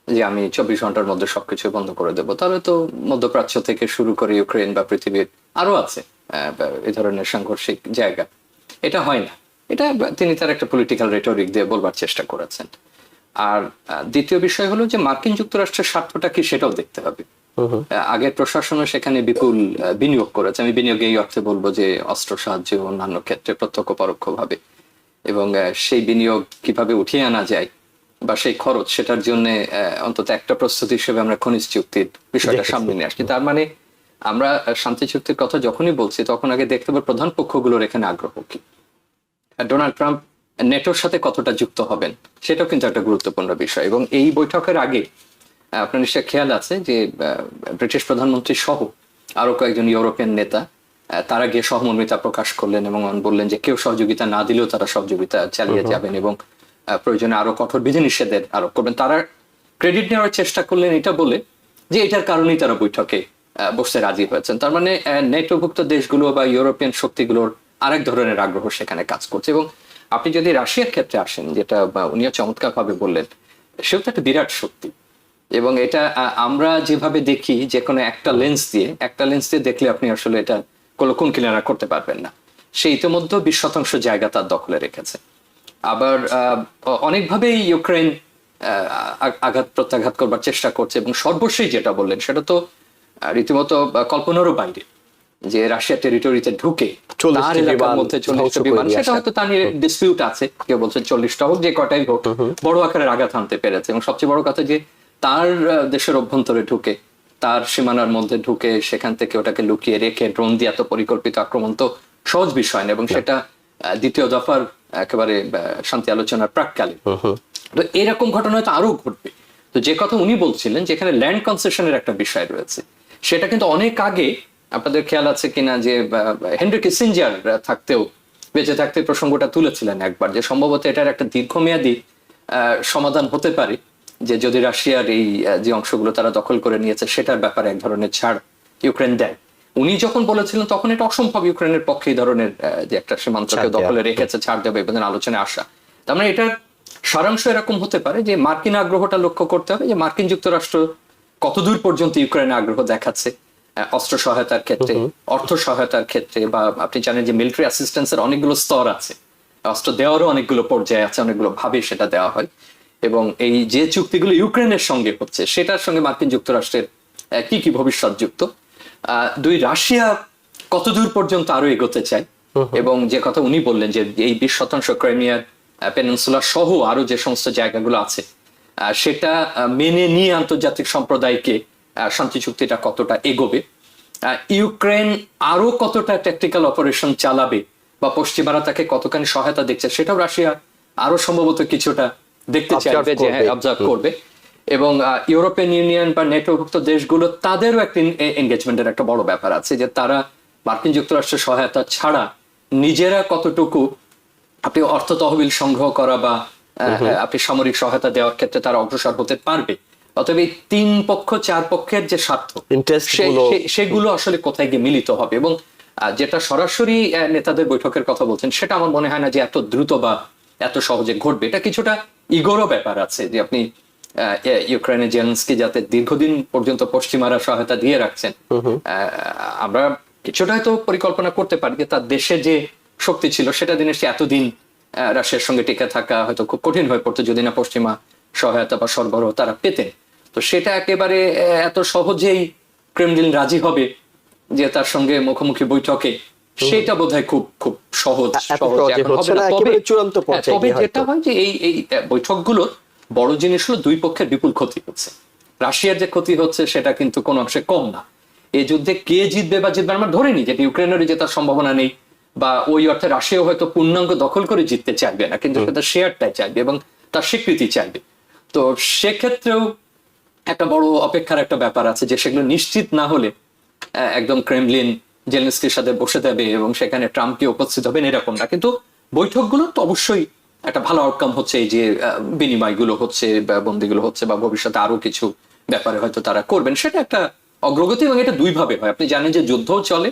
যে আমি 24 ঘন্টার মধ্যে সবকিছু বন্ধ করে দেবো। তাহলে তো মধ্যপ্রাচ্য থেকে শুরু করে ইউক্রেন বা পৃথিবীর আরো আছে এই ধরনের সাংঘর্ষিক জায়গা, এটা হয় না। এটা তিনি তার একটা পলিটিক্যাল রেটরিক দিয়ে বলবার চেষ্টা করেছেন। আর দ্বিতীয় বিষয় হলো যে মার্কিন যুক্তরাষ্ট্রের স্বার্থটা কি সেটাও দেখতে হবে। আগের প্রশাসনও সেখানে বিপুল বিনিয়োগ করেছে। আমি বিনিয়োগে এই অর্থে বলবো যে অস্ত্র সাহায্য, অন্যান্য ক্ষেত্রে প্রত্যক্ষ পরোক্ষ ভাবে, এবং সেই বিনিয়োগ কিভাবে উঠিয়ে আনা যায় বা সেই খরচ, সেটার জন্য অন্তত একটা প্রস্তুতি হিসেবে আমরা খনিজ চুক্তির বিষয়টা সামনে নিয়ে আসছি। তার মানে আমরা শান্তি চুক্তির কথা যখনই বলছি তখন আগে দেখতে হবে প্রধান পক্ষগুলোর এখানে আগ্রহ কি। ডোনাল্ড ট্রাম্প নেটোর সাথে কতটা যুক্ত হবেন সেটাও কিন্তু একটা গুরুত্বপূর্ণ বিষয়। এবং এই বৈঠকের আগে আপনার নিশ্চয় খেয়াল আছে যে ব্রিটিশ প্রধানমন্ত্রী সহ আরো কয়েকজন ইউরোপিয়ান নেতা তারা গিয়ে সহমর্মিতা প্রকাশ করলেন এবং বললেন যে কেউ সহযোগিতা না দিলেও তারা সহযোগিতা চালিয়ে যাবেন এবং প্রয়োজনে আরো কঠোর বিধিনিষেধের আরোপ করবেন। তারা ক্রেডিট নেওয়ার চেষ্টা করলেন এটা বলে যে এটার কারণেই তারা বৈঠকে বসতে রাজি হয়েছেন। তার মানে নেটোভুক্ত দেশগুলো বা ইউরোপিয়ান শক্তিগুলোর আরেক ধরনের আগ্রহ সেখানে কাজ করছে। এবং আপনি যদি রাশিয়ার ক্ষেত্রে আসেন, যেটা উনিও চমৎকার ভাবে বললেন, সেও তো একটা বিরাট শক্তি এবং এটা আমরা যেভাবে দেখি যে কোনো একটা লেন্স দিয়ে দেখলে আপনি আসলে এটা কোন কিনারা করতে পারবেন না। সে ইতিমধ্যে 20% জায়গা তার দখলে রেখেছে। আবার অনেকভাবেই ইউক্রেন আঘাত প্রত্যাঘাত করবার চেষ্টা করছে এবং সর্বশেষ যেটা বললেন সেটা তো রীতিমতো কল্পনারও বাইরে, যে রাশিয়া টেরিটরিতে ঢুকে তার এলাকার মধ্যে 40টা বিমান, সেটা হয়তো তা নিয়ে ডিসপিউট আছে, কেউ বলছেন 40টা হোক, যে কটাই হোক, বড় আকারের আঘাত আনতে পেরেছে। এবং সবচেয়ে বড় কথা যে তার দেশের অভ্যন্তরে ঢুকে, তার সীমানার মধ্যে ঢুকে সেখান থেকে ওটাকে লুকিয়ে রেখে ড্রোন দিয়ে এত পরিকল্পিত আক্রমণ তো সহজ বিষয় না, এবং সেটা দ্বিতীয় দফার একেবারে শান্তি আলোচনার প্রাককালে। তো এরকম ঘটনা হয়তো আরো ঘটবে। তো যে কথা উনি বলছিলেন যেখানে ল্যান্ড কনসেশনের একটা বিষয় রয়েছে, সেটা কিন্তু অনেক আগে, আপনাদের খেয়াল আছে কিনা যে হেনরি কিসিঞ্জার বেঁচে থাকতে প্রসঙ্গটা তুলেছিলেন একবার, যে সম্ভবত এটার একটা দীর্ঘমেয়াদী সমাধান হতে পারে, যে যদি রাশিয়ার এই যে অংশগুলো তারা দখল করে নিয়েছে সেটার ব্যাপারে এক ধরনের ছাড় ইউক্রেন দেয়। উনি যখন বলেছিলেন তখন এটা অসম্ভব ইউক্রেনের পক্ষে এই ধরনের যে একটা সীমান্তকে দখলে রেখেছে ছাড় দেবে এবং আলোচনায় আসা। তার মানে এটার সারাংশ এরকম হতে পারে যে মার্কিন আগ্রহটা লক্ষ্য করতে হবে, যে মার্কিন যুক্তরাষ্ট্র কতদূর পর্যন্ত ইউক্রেনে আগ্রহ দেখাচ্ছে অস্ত্র সহায়তার ক্ষেত্রে, অর্থ সহায়তার ক্ষেত্রে, বা আপনি জানেন যে মিলিটারি অ্যাসিস্ট্যান্সের অনেকগুলো স্তর আছে, অস্ত্র দেওয়ারও অনেকগুলো পর্যায়ে আছে, অনেকগুলো ভাবে সেটা দেওয়া হয়। এবং এই যে চুক্তিগুলো ইউক্রেনের সঙ্গে হচ্ছে সেটার সঙ্গে মার্কিন যুক্তরাষ্ট্রের কি কি ভবিষ্যৎ যুক্ত, দুই রাশিয়া কতদূর পর্যন্ত আরো এগোতে চায়, এবং যে কথা উনি বললেন যে এই 20% ক্রাইমিয়ার পেনিনসুলা সহ আরো যে সমস্ত জায়গাগুলো আছে সেটা মেনে নিয়ে আন্তর্জাতিক সম্প্রদায়কে শান্তি চুক্তিটা কতটা এগোবে, ইউক্রেন আরো কতটা ট্যাকটিক্যাল অপারেশন চালাবে বা পশ্চিমারা তাকে কতখানি সহায়তা দেখছে, সেটাও রাশিয়া আরো সম্ভবত কিছুটা দেখতে চাইবে, যে অবজার্ভ করবে। এবং ইউরোপিয়ান ইউনিয়ন বা নেটোভুক্ত দেশগুলো তাদেরও একটা এনগেজমেন্টের একটা বড় ব্যাপার আছে, যে তারা মার্কিন যুক্তরাষ্ট্রের সহায়তা ছাড়া নিজেরা কতটুকু আপনি অর্থ তহবিল সংগ্রহ করা বা আপনি সামরিক সহায়তা দেওয়ার ক্ষেত্রে তারা অগ্রসর হতে পারবে। অতএব এই 3 পক্ষ 4 পক্ষের যে স্বার্থ সেগুলো আসলে কোথায় গিয়ে মিলিত হবে। এবং যেটা সরাসরি নেতাদের বৈঠকের কথা বলছেন সেটা আমার মনে হয় না যে এত দ্রুত বা এত সহজে ঘটবে। এটা কিছুটা ইগোরও ব্যাপার আছে, যে আপনি ইউক্রেনের জেলেনস্কি যাতে দীর্ঘদিন পর্যন্ত পশ্চিমারা সহায়তা দিয়ে রাখছেন, আমরা কিছুটা হয়তো পরিকল্পনা করতে পারি যে তার দেশে যে শক্তি ছিল সেটা দিনের এতদিন রাশিয়ার সঙ্গে টিকে থাকা হয়তো খুব কঠিন হয়ে পড়তো যদি না পশ্চিমা সহায়তা বা সরবরাহ তারা পেতেন। তো সেটা একেবারে এত সহজেই ক্রেমলিন রাজি হবে যে তার সঙ্গে মুখোমুখি বৈঠকে, সেটা বোধহয় খুব খুব সহজ হবে না। তবে যেটা হয় যে এই বৈঠকগুলো বড় জিনিস হলো দুই পক্ষের বিপুল ক্ষতি হচ্ছে। রাশিয়ার যে ক্ষতি হচ্ছে সেটা কিন্তু কোন অংশে কম না। এই যুদ্ধে কে জিতবে বা জিতবে আমরা ধরে নিই যে ইউক্রেনের জেতার সম্ভাবনা নেই, বা ওই অর্থে রাশিয়াও হয়তো পূর্ণাঙ্গ দখল করে জিততে চাইবে না, কিন্তু সেটা শেয়ারটাই চাইবে এবং তার স্বীকৃতি চাইবে। তো সেক্ষেত্রেও একটা বড় অপেক্ষার একটা ব্যাপার আছে, যে সেগুলো নিশ্চিত না হলে একদম ক্রেমলিন জেলেনস্কির সাথে বসে দেবে এবং সেখানে ট্রাম্পকে উপস্থিত হবেন এরকম না। কিন্তু বৈঠকগুলো তো অবশ্যই একটা ভালো আউটকাম হচ্ছে, এই যে বিনিময়গুলো হচ্ছে বা বন্দিগুলো হচ্ছে বা ভবিষ্যতে আরো কিছু ব্যাপারে হয়তো তারা করবেন, সেটা একটা অগ্রগতি। এবং এটা দুই ভাবে হয়, আপনি জানেন যে যুদ্ধও চলে,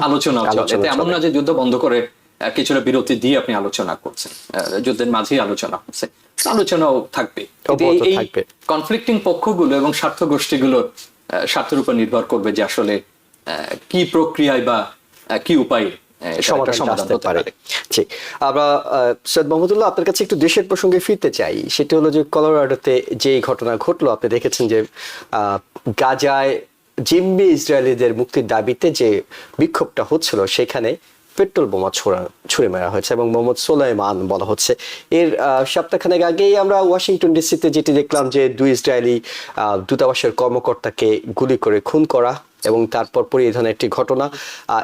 আলোচনাও চলে। এতে এমন না যে যুদ্ধ বন্ধ করে কিছুটা বিরতি দিয়ে আপনি আলোচনা করছেন, যুদ্ধের মাঝেই আলোচনা হচ্ছে, আলোচনাও থাকবে। এই কনফ্লিক্টিং পক্ষগুলো এবং স্বার্থ গোষ্ঠীগুলোর স্বার্থের উপর নির্ভর করবে যে আসলে কি প্রক্রিয়ায় বা কি উপায়ে সমাধান হতে পারে। ঠিক, আমরা সৈয়দ মাহমুদুল্লাহ আপনার কাছে একটু দেশের প্রসঙ্গে ফিরতে চাই। সেটা হলো যে কলোরাডোতে যে ঘটনা ঘটলো, আপনি দেখেছেন যে গাজায় জিম্মি ইসরায়েলিদের মুক্তির দাবিতে যে বিক্ষোভটা হচ্ছিল সেখানে পেট্রোল বোমা ছুড়ে মারা হয়েছে এবং মোহাম্মদ সোলাইমান বলা হচ্ছে। এর সপ্তাহখানেক আগেই আমরা ওয়াশিংটন ডিসিতে যেটি দেখলাম যে 2 ইসরায়েলি দূতাবাসের কর্মকর্তাকে গুলি করে খুন করা, এবং তারপর পরে এই ধরনের একটি ঘটনা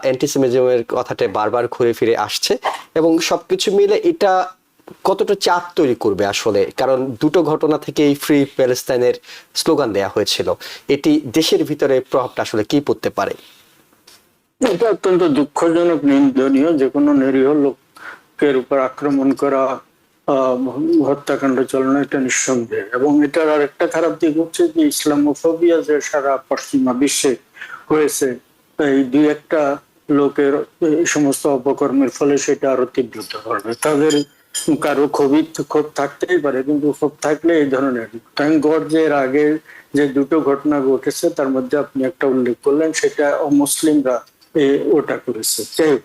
অ্যান্টিসেমিজমের কথাটা বারবার ঘুরে ফিরে আসছে। এবং সবকিছু মিলে এটা কতটা চাপ তৈরি করবে আসলে, কারণ দুটো ঘটনা থেকেই ফ্রি প্যালেস্তাইনের স্লোগান দেয়া হয়েছিল, এটি দেশের ভিতরে প্রভাবটা আসলে কি পড়তে পারে? এটা অত্যন্ত দুঃখজনক, নিন্দনীয়। যে কোনো নিরীহ লোকের উপর আক্রমণ করা, হত্যাকাণ্ড চালানো, এটা নিঃসন্দেহ। এবং এটার আরেকটা খারাপ দিক হচ্ছে যে ইসলামোফোবিয়া যে সারা পশ্চিমা বিশ্বে হয়েছে, এই দুই একটা লোকের এই সমস্ত অপকর্মের ফলে সেটা আরো তীব্রতা করবে। তাদের কারো ক্ষোভ থাকতেই পারে, কিন্তু ক্ষোভ থাকলে এই ধরনের থ্যাংক গড যে এর আগে যে দুটো ঘটনা ঘটেছে তার মধ্যে আপনি একটা উল্লেখ করলেন, সেটা অমুসলিমরা ওটা করেছে। যাই হোক,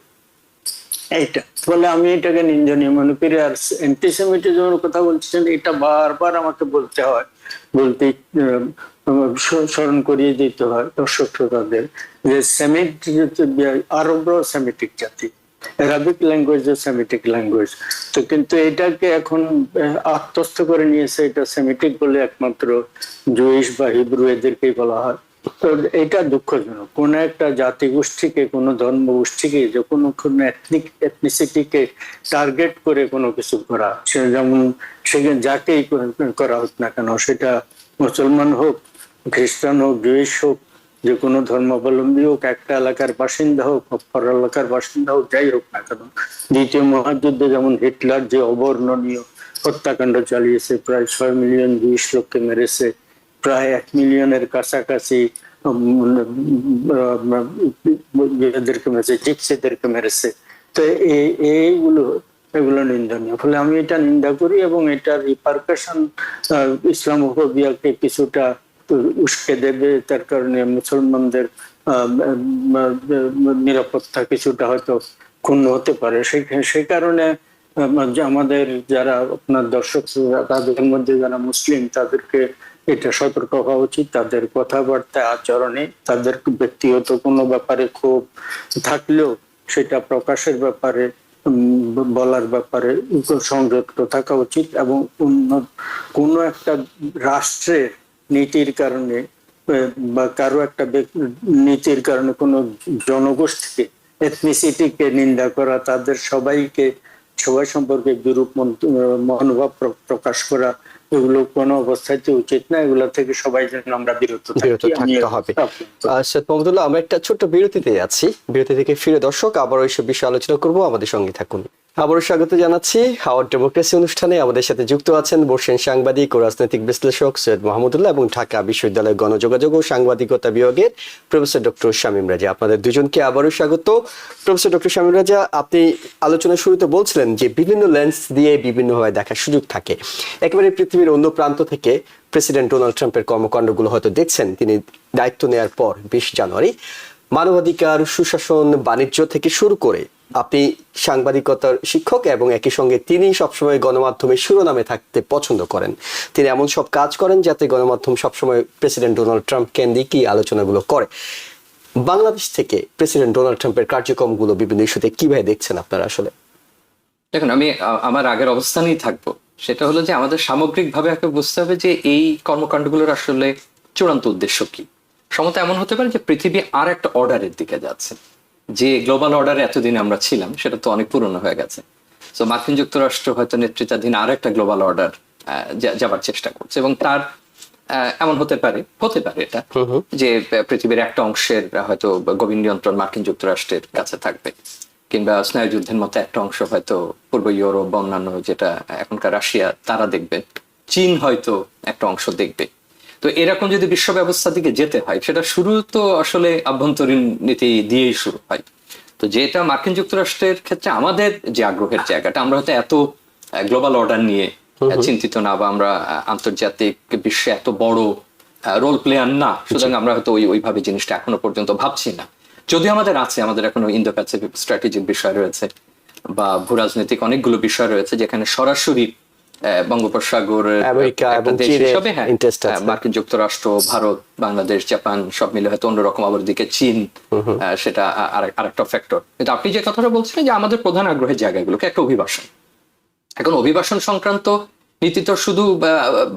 এইটা বলে আমি এটাকে নিন্দনীয় মনে করি। আর অ্যান্টিসেমিটিজমের কথা বলছেন, এটা বারবার আমাকে বলতে হয়, বলতে স্মরণ করিয়ে দিতে হয় দর্শক শ্রোতাদের, যে সেমিট আরবরাও সেমিটিক জাতি, অ্যারাবিক ল্যাঙ্গুয়েজ সেমিটিক ল্যাঙ্গুয়েজ। তো কিন্তু এটাকে এখন আত্মস্থ করে নিয়েছে, এটা সেমিটিক বলে একমাত্র জুইশ বা হিব্রু এদেরকেই বলা হয়। তো এটা দুঃখজনক। কোন একটা জাতিগোষ্ঠীকে, কোন ধর্ম গোষ্ঠীকে, যে কোনো এথনিসিটিকে টার্গেট করে কোনো কিছু করা, সে যেমন সেখানে যাকেই করা হোক না কেন, সেটা মুসলমান হোক, খ্রিস্টান হোক, জুইশ হোক, যে কোনো ধর্মাবলম্বী হোক, একটা এলাকার বাসিন্দা হোক, পর এলাকার বাসিন্দা হোক, যাই হোক না কেন। দ্বিতীয় মহাযুদ্ধে যেমন হিটলার যে অবর্ণনীয় হত্যাকাণ্ড চালিয়েছে, প্রায় 6 মিলিয়ন জুইশ লোককে মেরেছে, প্রায় 1 মিলিয়নের কাছাকাছি এদেরকে মেরেছে, জিপসিদেরকে মেরেছে। তো এগুলো নিন্দনীয়। ফলে আমি এটা নিন্দা করি, এবং এটার রিপারকাশন ইসলামোফোবিয়াকে কিছুটা উস্কে দেবে। তার কারণে মুসলমানদের নিরাপত্তা কিছুটা হয়তো ক্ষুণ্ণ হতে পারে। সেই কারণে আমাদের যারা আপনার দর্শক, তাদের মধ্যে যারা মুসলিম, তাদেরকে এটা সতর্ক হওয়া উচিত। তাদের কথাবার্তায়, আচরণে, তাদের ব্যক্তিগত কোনো ব্যাপারে ক্ষোভ থাকলেও সেটা প্রকাশের ব্যাপারে, বলার ব্যাপারে সংযত থাকা উচিত। এবং কোনো একটা রাষ্ট্রের নীতির কারণে বা কারো একটা নীতির কারণে কোনো জনগোষ্ঠীকে, এথনিসিটিকে নিন্দা করা, তাদের সবাই সম্পর্কে বিরূপ মনোভাব প্রকাশ করা, এগুলো কোনো অবস্থাতে উচিত না। এগুলো থেকে সবাই যেন আমরা বিরত থাকতে হবে। সৈয়দ মোহাম্মদুল্লাহ, আমরা একটা ছোট্ট বিরতিতে আছি। বিরতি থেকে ফিরে দর্শক আবার এইসব বিষয়ে আলোচনা করব, আমাদের সঙ্গে থাকুন। আবারও স্বাগত জানাচ্ছি হাওয়ার ডেমোক্রেসি অনুষ্ঠানে। আমাদের সাথে যুক্ত আছেন বর্ষীয়ান সাংবাদিক ও রাজনৈতিক বিশ্লেষক সৈয়দ মোহাম্মদুল্লাহ এবং ঢাকা বিশ্ববিদ্যালয়ের গণযোগাযোগ ও সাংবাদিকতা বিভাগের প্রফেসর ডক্টর শামীম রাজা। আপনাদের দুজনকে আবারও স্বাগত। প্রফেসর ডক্টর শামীম রাজা, আপনি আলোচনার শুরুতে বলছিলেন যে বিভিন্ন লেন্স দিয়ে বিভিন্নভাবে দেখার সুযোগ থাকে। একেবারে পৃথিবীর অন্য প্রান্ত থেকে প্রেসিডেন্ট ডোনাল্ড ট্রাম্পের কর্মকাণ্ডগুলো হয়তো দেখছেন। তিনি দায়িত্ব নেওয়ার পর 20 জানুয়ারি মানবাধিকার, সুশাসন, বাণিজ্য থেকে শুরু করে, আপনি সাংবাদিকতার শিক্ষক এবং একই সঙ্গে তিনি সবসময় গণমাধ্যমের শিরোনামে থাকতে পছন্দ করেন। তিনি এমন সব কাজ করেন যাতে গণমাধ্যম সবসময় প্রেসিডেন্ট ডোনাল্ড ট্রাম্প কেন্দ্রিকই আলোচনাগুলো করে। বাংলাদেশ থেকে প্রেসিডেন্ট ডোনাল্ড ট্রাম্পের কার্যক্রমগুলো বিভিন্ন ইস্যুতে কিভাবে দেখছেন আপনারা? আসলে দেখুন, আমি আমার আগের অবস্থানেই থাকবো। সেটা হলো যে আমাদের সামগ্রিকভাবে একটা বুঝতে হবে যে এই কর্মকাণ্ডগুলোর আসলে চূড়ান্ত উদ্দেশ্য কি। সম্ভবত এমন হতে পারে যে পৃথিবী আর একটা অর্ডারের দিকে যাচ্ছে। যে গ্লোবাল অর্ডারে এতদিন আমরা ছিলাম সেটা তো অনেক পুরনো হয়ে গেছে। তো মার্কিন যুক্তরাষ্ট্র হয়তো নেতৃত্বাধীন আর একটা গ্লোবাল অর্ডার যাবার চেষ্টা করছে, এবং তার এমন হতে পারে এটা যে পৃথিবীর একটা অংশের হয়তো গভীর নিয়ন্ত্রণ মার্কিন যুক্তরাষ্ট্রের কাছে থাকবে, কিংবা স্নায়ুযুদ্ধের মতো একটা অংশ হয়তো পূর্ব ইউরোপ বা অন্যান্য যেটা এখনকার রাশিয়া তারা দেখবে, চীন হয়তো একটা অংশ দেখবে। তো এরকম যদি বিশ্ব ব্যবস্থার দিকে যেতে হয়, সেটা শুরু তো আসলে আভ্যন্তরীণ নীতি দিয়েই শুরু হয়। তো যেটা মার্কিন যুক্তরাষ্ট্রের ক্ষেত্রে আমাদের যে আগ্রহের জায়গাটা, আমরা হয়তো এত গ্লোবাল অর্ডার নিয়ে চিন্তিত না, বা আমরা আন্তর্জাতিক বিশ্বে এত বড় রোল প্লেয়ার না, সুতরাং আমরা হয়তো ওইভাবে জিনিসটা এখনো পর্যন্ত ভাবছি না। যদিও আমাদের এখনো ইন্দো প্যাসিফিক স্ট্র্যাটেজিক বিষয় রয়েছে বা ভূরাজনৈতিক অনেকগুলো বিষয় রয়েছে যেখানে সরাসরি বঙ্গোপসাগর, আমেরিকা এবং মার্কিন যুক্তরাষ্ট্র, ভারত, বাংলাদেশ, জাপান সব মিলে হয়তো অন্যরকম, আবার দিকে চীন, সেটা আরেকটা ফ্যাক্টর। কিন্তু আপনি যে কথাটা বলছিলেন যে আমাদের প্রধান আগ্রহের জায়গাগুলোকে একটা অভিবাসন, এখন অভিবাসন সংক্রান্ত নীতি তো শুধু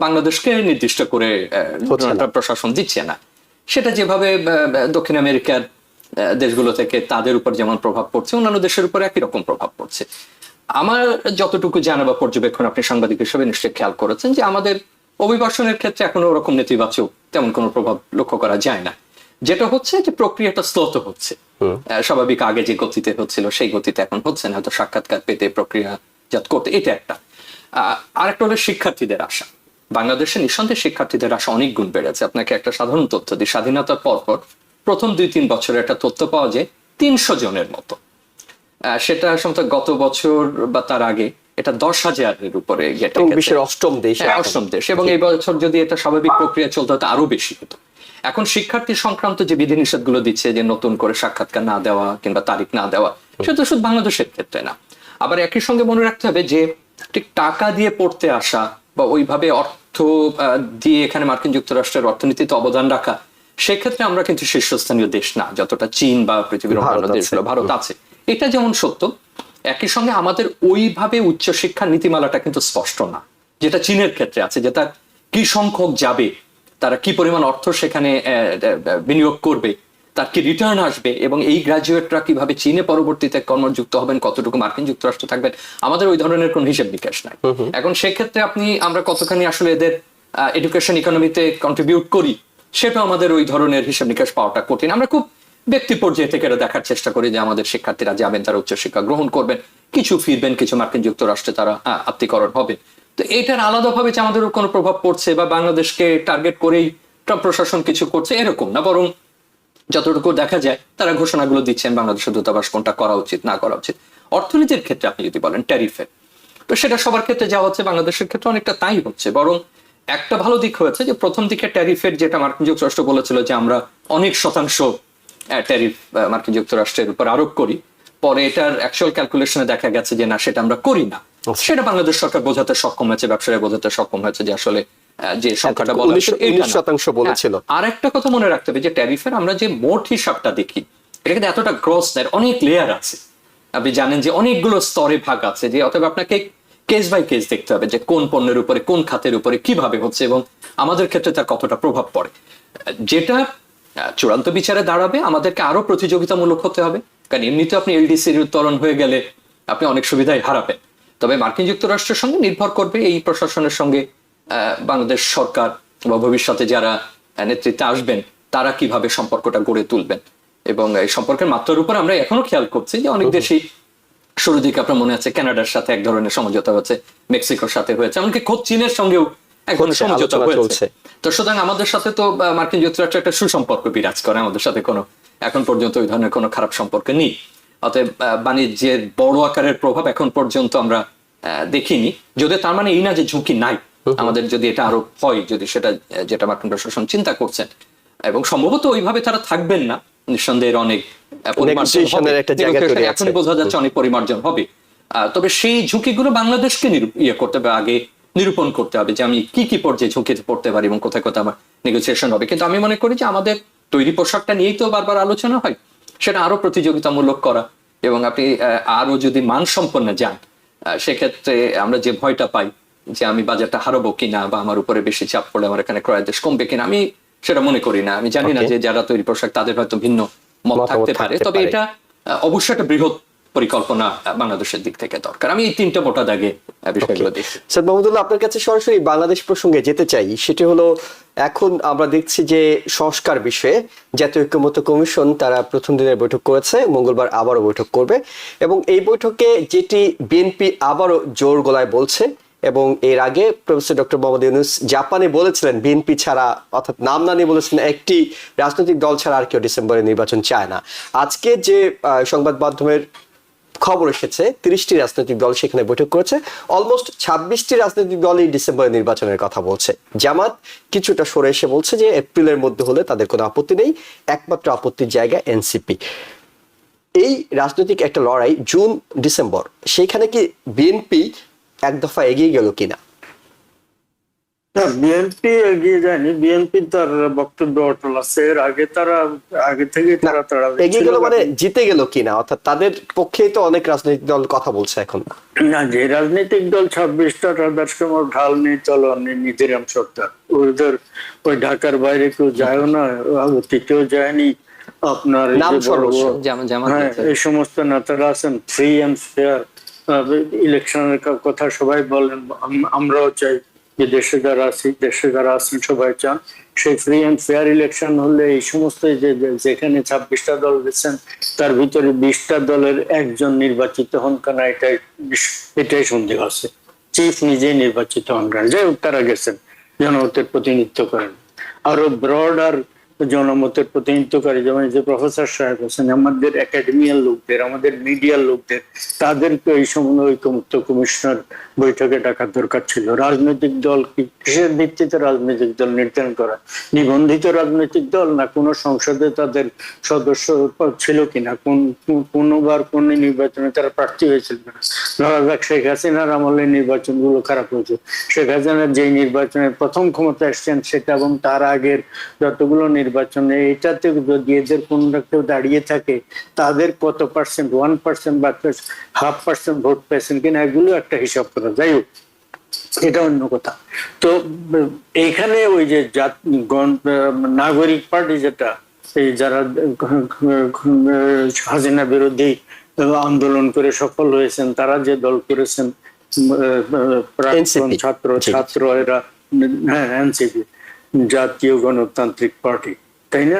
বাংলাদেশকে নির্দিষ্ট করে প্রশাসন দিচ্ছে না, সেটা যেভাবে দক্ষিণ আমেরিকার দেশগুলো থেকে তাদের উপর যেমন প্রভাব পড়ছে, অন্যান্য দেশের উপর একই রকম প্রভাব পড়ছে। আমার যতটুকু জানা বা পর্যবেক্ষণ, আপনি সাংবাদিক হিসেবে নিশ্চয়ই খেয়াল করেছেন যে আমাদের অভিবাসনের ক্ষেত্রে এখনো ওরকম নেতিবাচক তেমন কোনো প্রভাব লক্ষ্য করা যায় না। যেটা হচ্ছে যে প্রক্রিয়াটা স্লোত হচ্ছে, স্বাভাবিক আগে যে গতিতে হচ্ছিল সেই গতিতে এখন হচ্ছে না, হয়তো সাক্ষাৎকার পেতে প্রক্রিয়াজাত করতে, এটা একটা। আরেকটা হলো শিক্ষার্থীদের আশা। বাংলাদেশে নিঃসন্দেহে শিক্ষার্থীদের আশা অনেক গুণ বেড়েছে। আপনাকে একটা সাধারণ তথ্য দিই, স্বাধীনতার পর প্রথম 2-3 বছরে একটা তথ্য পাওয়া যায় 300 জনের মতো। সেটা সম্ভবত গত বছর বা তার আগে এটা 10,000-এর উপরে বিশ্বের অষ্টম দেশ, অষ্টম দেশ, এবং এই বছর যদি এটা স্বাভাবিক প্রক্রিয়া চলতে হতো আরো বেশি হতো। এখন শিক্ষার্থী সংক্রান্ত যে বিধিনিষেধ গুলো দিচ্ছে, যে নতুন করে সাক্ষাৎকার না দেওয়া কিংবা তারিখ না দেওয়া, সেটা শুধু বাংলাদেশের ক্ষেত্রে না। আবার একই সঙ্গে মনে রাখতে হবে যে ঠিক টাকা দিয়ে পড়তে আসা বা ওইভাবে অর্থ দিয়ে এখানে মার্কিন যুক্তরাষ্ট্রের অর্থনীতিতে অবদান রাখা, সেক্ষেত্রে আমরা কিন্তু শীর্ষস্থানীয় দেশ না, যতটা চীন বা পৃথিবীর অন্যান্য দেশগুলো। ভারত আছে, এটা যেমন সত্য, একই সঙ্গে আমাদের ওইভাবে উচ্চশিক্ষার নীতিমালাটা কিন্তু স্পষ্ট না, যেটা চীনের ক্ষেত্রে আছে, যেটা কি সংখ্যক যাবে, তারা কি পরিমাণ অর্থ সেখানে বিনিয়োগ করবে, তার কি রিটার্ন আসবে, এবং এই গ্রাজুয়েটরা কিভাবে চীনে পরবর্তীতে কর্মযুক্ত হবেন, কতটুকু মার্কিন যুক্তরাষ্ট্রে থাকবেন, আমাদের ওই ধরনের কোন হিসেব নিকাশ নাই। এখন সেক্ষেত্রে আমরা কতখানি আসলে এদের এডুকেশন ইকোনমিতে কন্ট্রিবিউট করি, সেটা আমাদের ওই ধরনের হিসেব নিকাশ পাওয়াটা কঠিন। আমরা খুব ব্যক্তি পর্যায়ে থেকে এটা দেখার চেষ্টা করি যে আমাদের শিক্ষার্থীরা যাবেন, তারা উচ্চশিক্ষা গ্রহণ করবেন, কিছু ফিরবেন, কিছু মার্কিন যুক্তরাষ্ট্রে তারা আত্মীকরণ হবে। তো এটার আলাদাভাবে যে আমাদের কোনো প্রভাব পড়ছে বা বাংলাদেশকে টার্গেট করেই ট্রাম্প প্রশাসন কিছু করছে, এরকম না, বরং যতটুকু দেখা যায় তারা ঘোষণাগুলো দিচ্ছেন বাংলাদেশের দূতাবাস কোনটা করা উচিত না করা উচিত। অর্থনীতির ক্ষেত্রে আপনি যদি বলেন ট্যারিফের, তো সেটা সবার ক্ষেত্রে যা হচ্ছে, বাংলাদেশের ক্ষেত্রে অনেকটা তাই হচ্ছে। বরং একটা ভালো দিক হয়েছে যে প্রথম দিকে ট্যারিফের যেটা মার্কিন যুক্তরাষ্ট্র বলেছিল যে আমরা অনেক শতাংশ ট্যারিফ মার্কিন যুক্তরাষ্ট্রের উপর আরোপ করি, পরে এটার অ্যাকচুয়াল ক্যালকুলেশনে দেখা গেছে যে না, সেটা আমরা করি না। সেটা বাংলাদেশ সরকার বোঝাতে সক্ষম হয়েছে, ব্যবসায়ীরা বোঝাতে সক্ষম হয়েছে যে আসলে যে সংখ্যাটা বলা 19% বলেছিল। আর একটা কথা মনে রাখতে হবে যে ট্যারিফের আমরা যে মোট হিসাবটা দেখি, এটা কিন্তু এতটা গ্রস না, অনেক লেয়ার আছে। আপনি জানেন যে অনেকগুলো স্তরে ভাগ আছে, যে অতএব আপনাকে কেস বাই কেস দেখতে হবে যে কোন পণ্যের উপরে, কোন খাতের উপরে কিভাবে হচ্ছে, এবং আমাদের ক্ষেত্রে তার কতটা প্রভাব পড়ে। যেটা চূড়ান্ত বিচারে দাঁড়াবে আমাদেরকে আরো প্রতিযোগিতামূলক হতে হবে, কারণ এমনিতে আপনি এলডিসির উত্তোলন হয়ে গেলে আপনি অনেক সুবিধাই হারাবেন। তবে মার্কিন যুক্তরাষ্ট্রের সঙ্গে নির্ভর করবে এই প্রশাসনের সঙ্গে বাংলাদেশ সরকার বা ভবিষ্যতে যারা নেতৃত্বে আসবেন তারা কিভাবে সম্পর্কটা গড়ে তুলবেন। এবং এই সম্পর্কের মাত্রার উপর আমরা এখনো খেয়াল করছি যে অনেক দেশই শুরু দিকে আপনার মনে আছে কানাডার সাথে এক ধরনের সমঝোতা হচ্ছে, মেক্সিকোর সাথে হয়েছে, এমনকি খোদ চীনের সঙ্গেও এক ধরনের সমঝোতা হয়েছে। তো সুতরাং আমাদের সাথে তো মার্কিন যুক্তরাষ্ট্রের একটা সুসম্পর্ক বিরাজ করে, আমাদের সাথে কোনো এখন পর্যন্ত ওই ধরনের কোনো খারাপ সম্পর্ক নেই। অতএব বাণিজ্যের বড় আকারের প্রভাব এখন পর্যন্ত আমরা দেখিনি। যদি তার মানে এই না যে ঝুঁকি নাই, আমাদের যদি এটা আরো হয়, যদি সেটা যেটা মার্কিন প্রশাসন চিন্তা করছেন, এবং সম্ভবত ওইভাবে তারা থাকবেন না, নিঃসন্দেহের অনেক এখন বোঝা যাচ্ছে অনেক পরিমার্জন হবে। তবে সেই ঝুঁকিগুলো বাংলাদেশকে করতে হবে, আগে নিরূপণ করতে হবে যে আমি কি কি পর্যায়ে ঝুঁকিতে পড়তে পারি এবং কোথায় কোথায় আমার নেগোসিয়েশন হবে। কিন্তু আমি মনে করি যে আমাদের তৈরি পোশাকটা নিয়েই তো বারবার আলোচনা হয়, সেটা আরো প্রতিযোগিতামূলক করা, এবং আপনি আরো যদি মানসম্পন্ন যান, সেক্ষেত্রে আমরা যে ভয়টা পাই যে আমি বাজারটা হারাবো কিনা বা আমার উপরে বেশি চাপ পড়লে আমার এখানে ক্রয় দেশ কমবে কিনা, আমি সেটা মনে করি না। আমি জানি না যে যারা তৈরি পোশাক তাদের হয়তো ভিন্ন মত থাকতে পারে, তবে এটা অবশ্যই একটা বৃহৎ পরিকল্পনা বাংলাদেশের দিক থেকে দরকার। আমি এই তিনটা মোটা দাগে বিষয়গুলো দেখছি। স্যার মাহমুদুল্লাহ, আপনার কাছে সরাসরি বাংলাদেশ প্রসঙ্গে যেতে চাই। সেটি হলো, এখন আমরা দেখছি যে সংস্কার বিষয়ে জাতীয় ঐক্যমত্য কমিশন তারা প্রথম দিনের বৈঠক করেছে, মঙ্গলবার আবারও বৈঠক করবে, এবং এই বৈঠকে যেটি বিএনপি আবারও জোর গলায় বলছে, এবং এর আগে প্রফেসর ডক্টর মোহাম্মদ ইউনূস জাপানে বলেছিলেন বিএনপি ছাড়া, অর্থাৎ নাম না নিয়ে বলেছিলেন একটি রাজনৈতিক দল ছাড়া আর কেউ ডিসেম্বরে নির্বাচন চায় না। আজকে যে সংবাদ মাধ্যমের খবর এসেছে 30টি রাজনৈতিক দল সেখানে বৈঠক করেছে, অলমোস্ট 26টি রাজনৈতিক দলই ডিসেম্বরে নির্বাচনের কথা বলছে। জামাত কিছুটা সরে এসে বলছে যে এপ্রিলের মধ্যে হলে তাদের কোনো আপত্তি নেই, একমাত্র আপত্তির জায়গা এনসিপি। এই রাজনৈতিক একটা লড়াই জুন ডিসেম্বর, সেইখানে কি বিএনপি এক দফা এগিয়ে গেল কিনা? বিএনপি এগিয়ে যায়নি, বিএনপি তার বক্তব্য অটল আছে। এর আগে থেকে তারা এগিয়ে গেল মানে জিতে গেল কিনা, অর্থাৎ তাদের পক্ষেই তো অনেক রাজনৈতিক দল কথা বলছে এখন। না, যে রাজনৈতিক দল 26টা তাদের সময় ঢাল নেই, চলো নিধিরাম সরকার, ওদের ওই ঢাকার বাইরে কেউ যায় না, অতীতেও যায়নি। আপনার এই সমস্ত নেতারা আছেন, ফ্রি অ্যান্ড ফেয়ার ইলেকশনের কথা সবাই বলেন, আমরাও চাই, যে দেশে যারা আছেন সবাই চান সেই ফ্রি অ্যান্ড ফেয়ার ইলেকশন হলে এই সমস্ত যেখানে 26টা দল গেছেন তার ভিতরে 20টা দলের একজন নির্বাচিত হন কেনা, এটাই সন্দেহ আছে। চিফ নিজেই নির্বাচিত হন কেন, যাই হোক তারা গেছেন, জনমতের প্রতিনিধিত্ব করেন। আরো ব্রড আর জনমতের প্রতিনিধিত্বকারী যেমন যে প্রফেসর সাহেব আছেন, আমাদের একাডেমিয়ার লোকদের, আমাদের মিডিয়ার লোকদের, তাদেরকে এই সময় ঐকমত্য কমিশনার বৈঠকে ডাকার দরকার ছিল। রাজনৈতিক দল কিসের ভিত্তিতে রাজনৈতিক দল নির্ধারণ করা? নিবন্ধিত রাজনৈতিক দল না কোনো সংসদে তাদের সদস্য ছিল কিনা, কোনবার কোন নির্বাচনে তারা প্রার্থী হয়েছিল কিনা। ধরা যাক শেখ হাসিনার আমলে নির্বাচন গুলো খারাপ হয়েছে, শেখ হাসিনার যে নির্বাচনের প্রথম ক্ষমতা এসছেন সেটা এবং তার আগের যতগুলো নির্বাচনে এটাতে যদি এদের কোন কেউ দাঁড়িয়ে থাকে তাদের কত পার্সেন্ট, 1% বা 0.5% ভোট পেয়েছেন কিনা, এগুলো একটা হিসাব করা। যাই হোক এটা অন্য কথা। তো এইখানে ওই যে নাগরিক পার্টি যেটা এই যারা হাসিনা বিরোধী আন্দোলন করে সফল হয়েছেন, তারা যে দল করেছেন প্রাক্তন ছাত্র এরা, হ্যাঁ এনসিপি, জাতীয় গণতান্ত্রিক পার্টি, তাই না,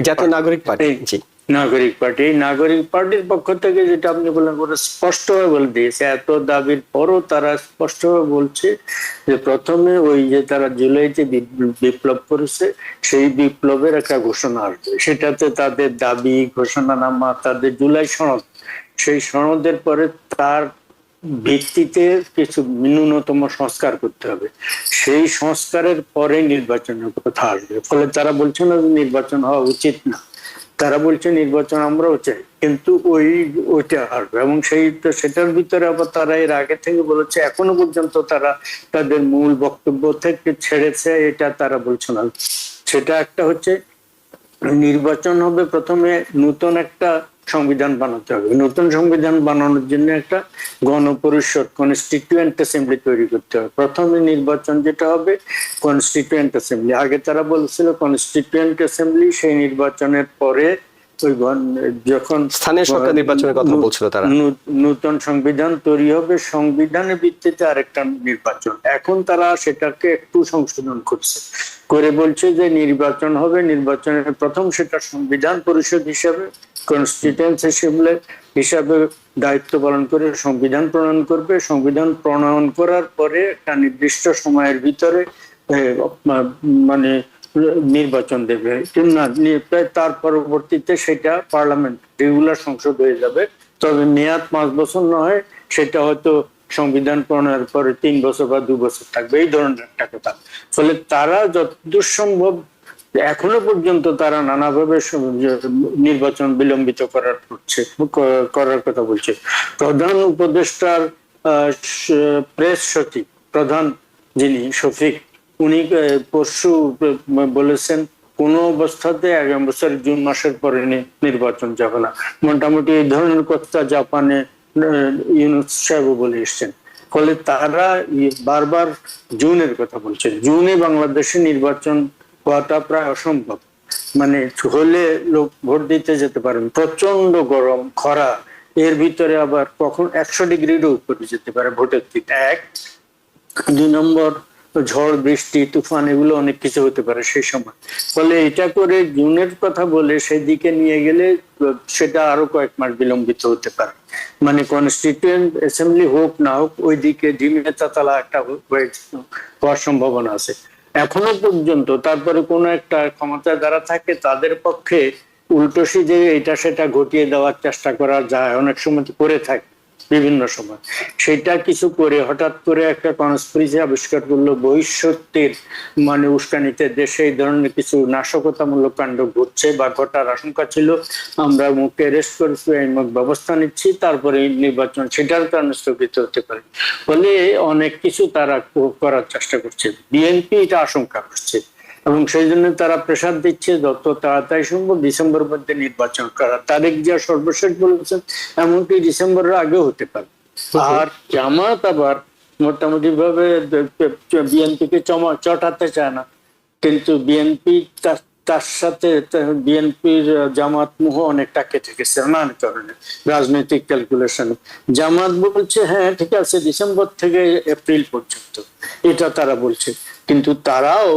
জাতীয় নাগরিক পার্টি, নাগরিক পার্টি। এই নাগরিক পার্টির পক্ষ থেকে যেটা আপনি বললেন স্পষ্টভাবে বলে দিয়েছে, এত দাবির পরও তারা স্পষ্টভাবে বলছে যে প্রথমে ওই যে তারা জুলাইতে বিপ্লব করেছে সেই বিপ্লবের একটা ঘোষণা আসবে, সেটাতে তাদের দাবি ঘোষণানামা, তাদের জুলাই সনদ, সেই সনদের পরে তার ভিত্তিতে কিছু ন্যূনতম সংস্কার করতে হবে, সেই সংস্কারের পরে নির্বাচনের কথা আসবে। ফলে তারা বলছে না যে নির্বাচন হওয়া উচিত না, তারা বলছে নির্বাচন আমরাও চাই, কিন্তু ওইটা আসবে। এবং সেটার ভিতরে আবার তারা এর আগে থেকে বলেছে এখনো পর্যন্ত তারা তাদের মূল বক্তব্য থেকে ছেড়েছে, এটা তারা বলছে না। সেটা একটা হচ্ছে নির্বাচন হবে, প্রথমে নতুন একটা সংবিধান বানাতে হবে, নতুন সংবিধান বানানোর জন্য একটা গণপরিষদ কনস্টিটিউয়েন্ট অ্যাসেম্বলি তৈরি করতে হবে। প্রথমে নির্বাচন যেটা হবে কনস্টিটিউয়েন্ট অ্যাসেম্বলি, আগে তারা বলছিল কনস্টিটিউয়েন্ট অ্যাসেম্বলি, সেই নির্বাচনের পরে ওই যখন স্থানীয় সরকার নির্বাচনের কথা বলছিল তারা, নতুন সংবিধান তৈরি হবে, সংবিধানের ভিত্তিতে আরেকটা নির্বাচন। এখন তারা সেটাকে একটু সংশোধন করছে, করে বলছে যে নির্বাচন হবে, নির্বাচনের প্রথম সেটা সংবিধান পরিষদ হিসাবে, কনস্টিটিউয়েন্ট অ্যাসেম্বলি হিসাবে দায়িত্ব পালন করে সংবিধান প্রণয়ন করবে। সংবিধান প্রণয়ন করার পরে একটা নির্দিষ্ট সময়ের ভিতরে মানে নির্বাচন দেবে, তার পরবর্তীতে সেটা পার্লামেন্ট রেগুলার সংসদ হয়ে যাবে। তবে মেয়াদ 5 বছর নয়, সেটা হয়তো সংবিধান প্রণয়নের পরে 3 বছর বা 2 বছর থাকবে, এই ধরনের একটা কথা। ফলে তারা যতদূর সম্ভব এখনো পর্যন্ত তারা নানাভাবে নির্বাচন বিলম্বিত করার কথা বলছে। প্রধান উপদেষ্টার প্রেস সচিব, প্রধান যিনি শফিক, উনি পরশু বলেছেন কোন অবস্থাতে আগামী বছর জুন মাসের পরে নির্বাচন যাবে না। মোটামুটি এই ধরনের কথা জাপানে ইউনূস সাহেব বলে এসছেন। ফলে তারা বারবার জুনের কথা বলছেন। জুনে বাংলাদেশে নির্বাচন হওয়াটা প্রায় অসম্ভব, মানে হলে লোক ভোট দিতে যেতে পারেন, প্রচন্ড গরম, খরা, এর ভিতরে আবার কখন 100 ডিগ্রিরও উপরে যেতে পারে ভোটের দিন। 2 নম্বর ঝড় বৃষ্টি তুফান এগুলো অনেক কিছু হতে পারে সেই সময়। ফলে এটা করে জুনের কথা বলে সেদিকে নিয়ে গেলে সেটা আরো কয়েক মাস বিলম্বিত হতে পারে। মানে কনস্টিটিউয়েন্ট অ্যাসেম্বলি হোক না হোক ওইদিকে ঝিমিয়ে তাতালা একটা হওয়ার সম্ভাবনা আছে এখনো পর্যন্ত। তারপরে কোন একটা ক্ষমতায় যারা থাকে তাদের পক্ষে উল্টোশি যে এটা সেটা ঘটিয়ে দেওয়ার চেষ্টা করা যায়, অনেক সময় করে থাকে বিভিন্ন সময়। সেটা কিছু করে হঠাৎ করে একটা কনস্পিরেসি আবিষ্কার করলো, বহিঃশক্তির মানে উস্কানিতে দেশে এই ধরনের কিছু নাশকতামূলক কাণ্ড ঘটছে বা ঘটার আশঙ্কা ছিল, আমরা মুখে অ্যারেস্ট করেছি, আইনগত ব্যবস্থা নিচ্ছি, তারপরে নির্বাচন সেটার কারণে স্থগিত হতে পারে। ফলে অনেক কিছু তারা করার চেষ্টা করছে। বিএনপি এটা আশঙ্কা করছে এবং সেই জন্য তারা প্রেসার দিচ্ছে যত তাড়াতাড়ি সম্ভব ডিসেম্বরের মধ্যে নির্বাচন করা। তারেক জিয়া সর্বশেষ বলেছেন এমনকি ডিসেম্বরের আগেও হতে পারে। আর জামাত আবার মোটামুটি ভাবে বিএনপি কে চটাতে চায় না, কিন্তু বিএনপি তার সাথে বিএনপির জামাত মোহ অনেকটা কেটে গেছে নানান কারণে, রাজনৈতিক ক্যালকুলেশন। জামাত বলছে হ্যাঁ ঠিক আছে ডিসেম্বর থেকে এপ্রিল পর্যন্ত, এটা তারা বলছে, কিন্তু তারাও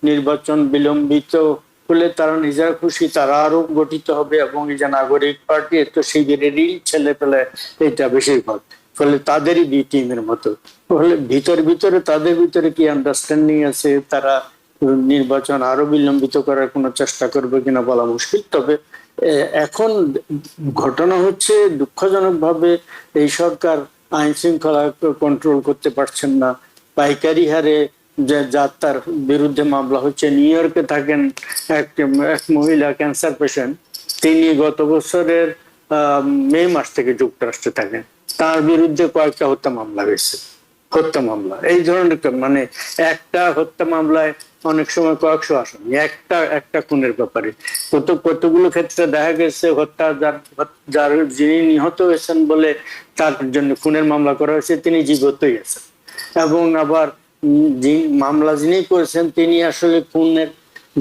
নির্বাচন বিলম্বিত হলে তারা নিজেরা খুশি, তারা আরো গঠিত হবে, এবং এই যে নাগরিক পার্টি তো শিবিরেরই ছেলে পেলে এটা বেশিরভাগ, ফলে তাদেরই বি টিমের মতো, ফলে ভিতরে তাদের ভিতরে কি আন্ডারস্ট্যান্ডিং আছে, তারা নির্বাচন আরো বিলম্বিত করার কোনো চেষ্টা করবে কিনা বলা মুশকিল। তবে এখন ঘটনা হচ্ছে দুঃখজনক ভাবে এই সরকার আইন শৃঙ্খলা কন্ট্রোল করতে পারছেন না। পাইকারি হারে যার তার বিরুদ্ধে মামলা হচ্ছে। নিউ ইয়র্কে থাকেন এক মহিলা ক্যান্সার পেশেন্ট, তিনি গত বছরের মে মাস থেকে যুক্তরাষ্ট্রে থাকেন, তার বিরুদ্ধে কয়েকটা হত্যা মামলা হয়েছে। হত্যা মামলা এই ধরনের, মানে একটা হত্যা মামলায় অনেক সময় কয়েকশো আসামি, একটা খুনের ব্যাপারে। কতগুলো ক্ষেত্রে দেখা গেছে হত্যা যার যিনি নিহত হয়েছেন বলে তার জন্য খুনের মামলা করা হয়েছে, তিনি জীবিতই আছেন, এবং আবার মামলা যিনি করেছেন তিনি আসলে খুনের,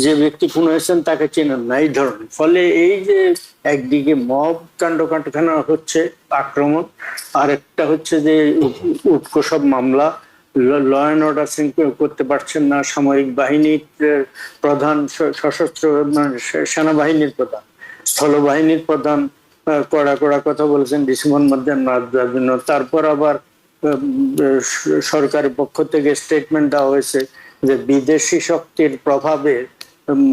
যে ব্যক্তি খুন হয়েছেন তাকে চেনেন না, এই ধরনের। ফলে এই যে একদিকে মব কাণ্ডখানা হচ্ছে, আক্রমণ, আর একটা হচ্ছে যে উৎকোষব মামলা, ল অ্যান্ড অর্ডার করতে পারছেন না সামরিক বাহিনীর প্রধান, সশস্ত্র সেনাবাহিনীর প্রধান, স্থলবাহিনীর প্রধান কড়া কথা বলেছেন ডিসেম্বর মধ্যে দেওয়ার জন্য। তারপর আবার সরকারের পক্ষ থেকে স্টেটমেন্ট দেওয়া হয়েছে যে বিদেশি শক্তির প্রভাবে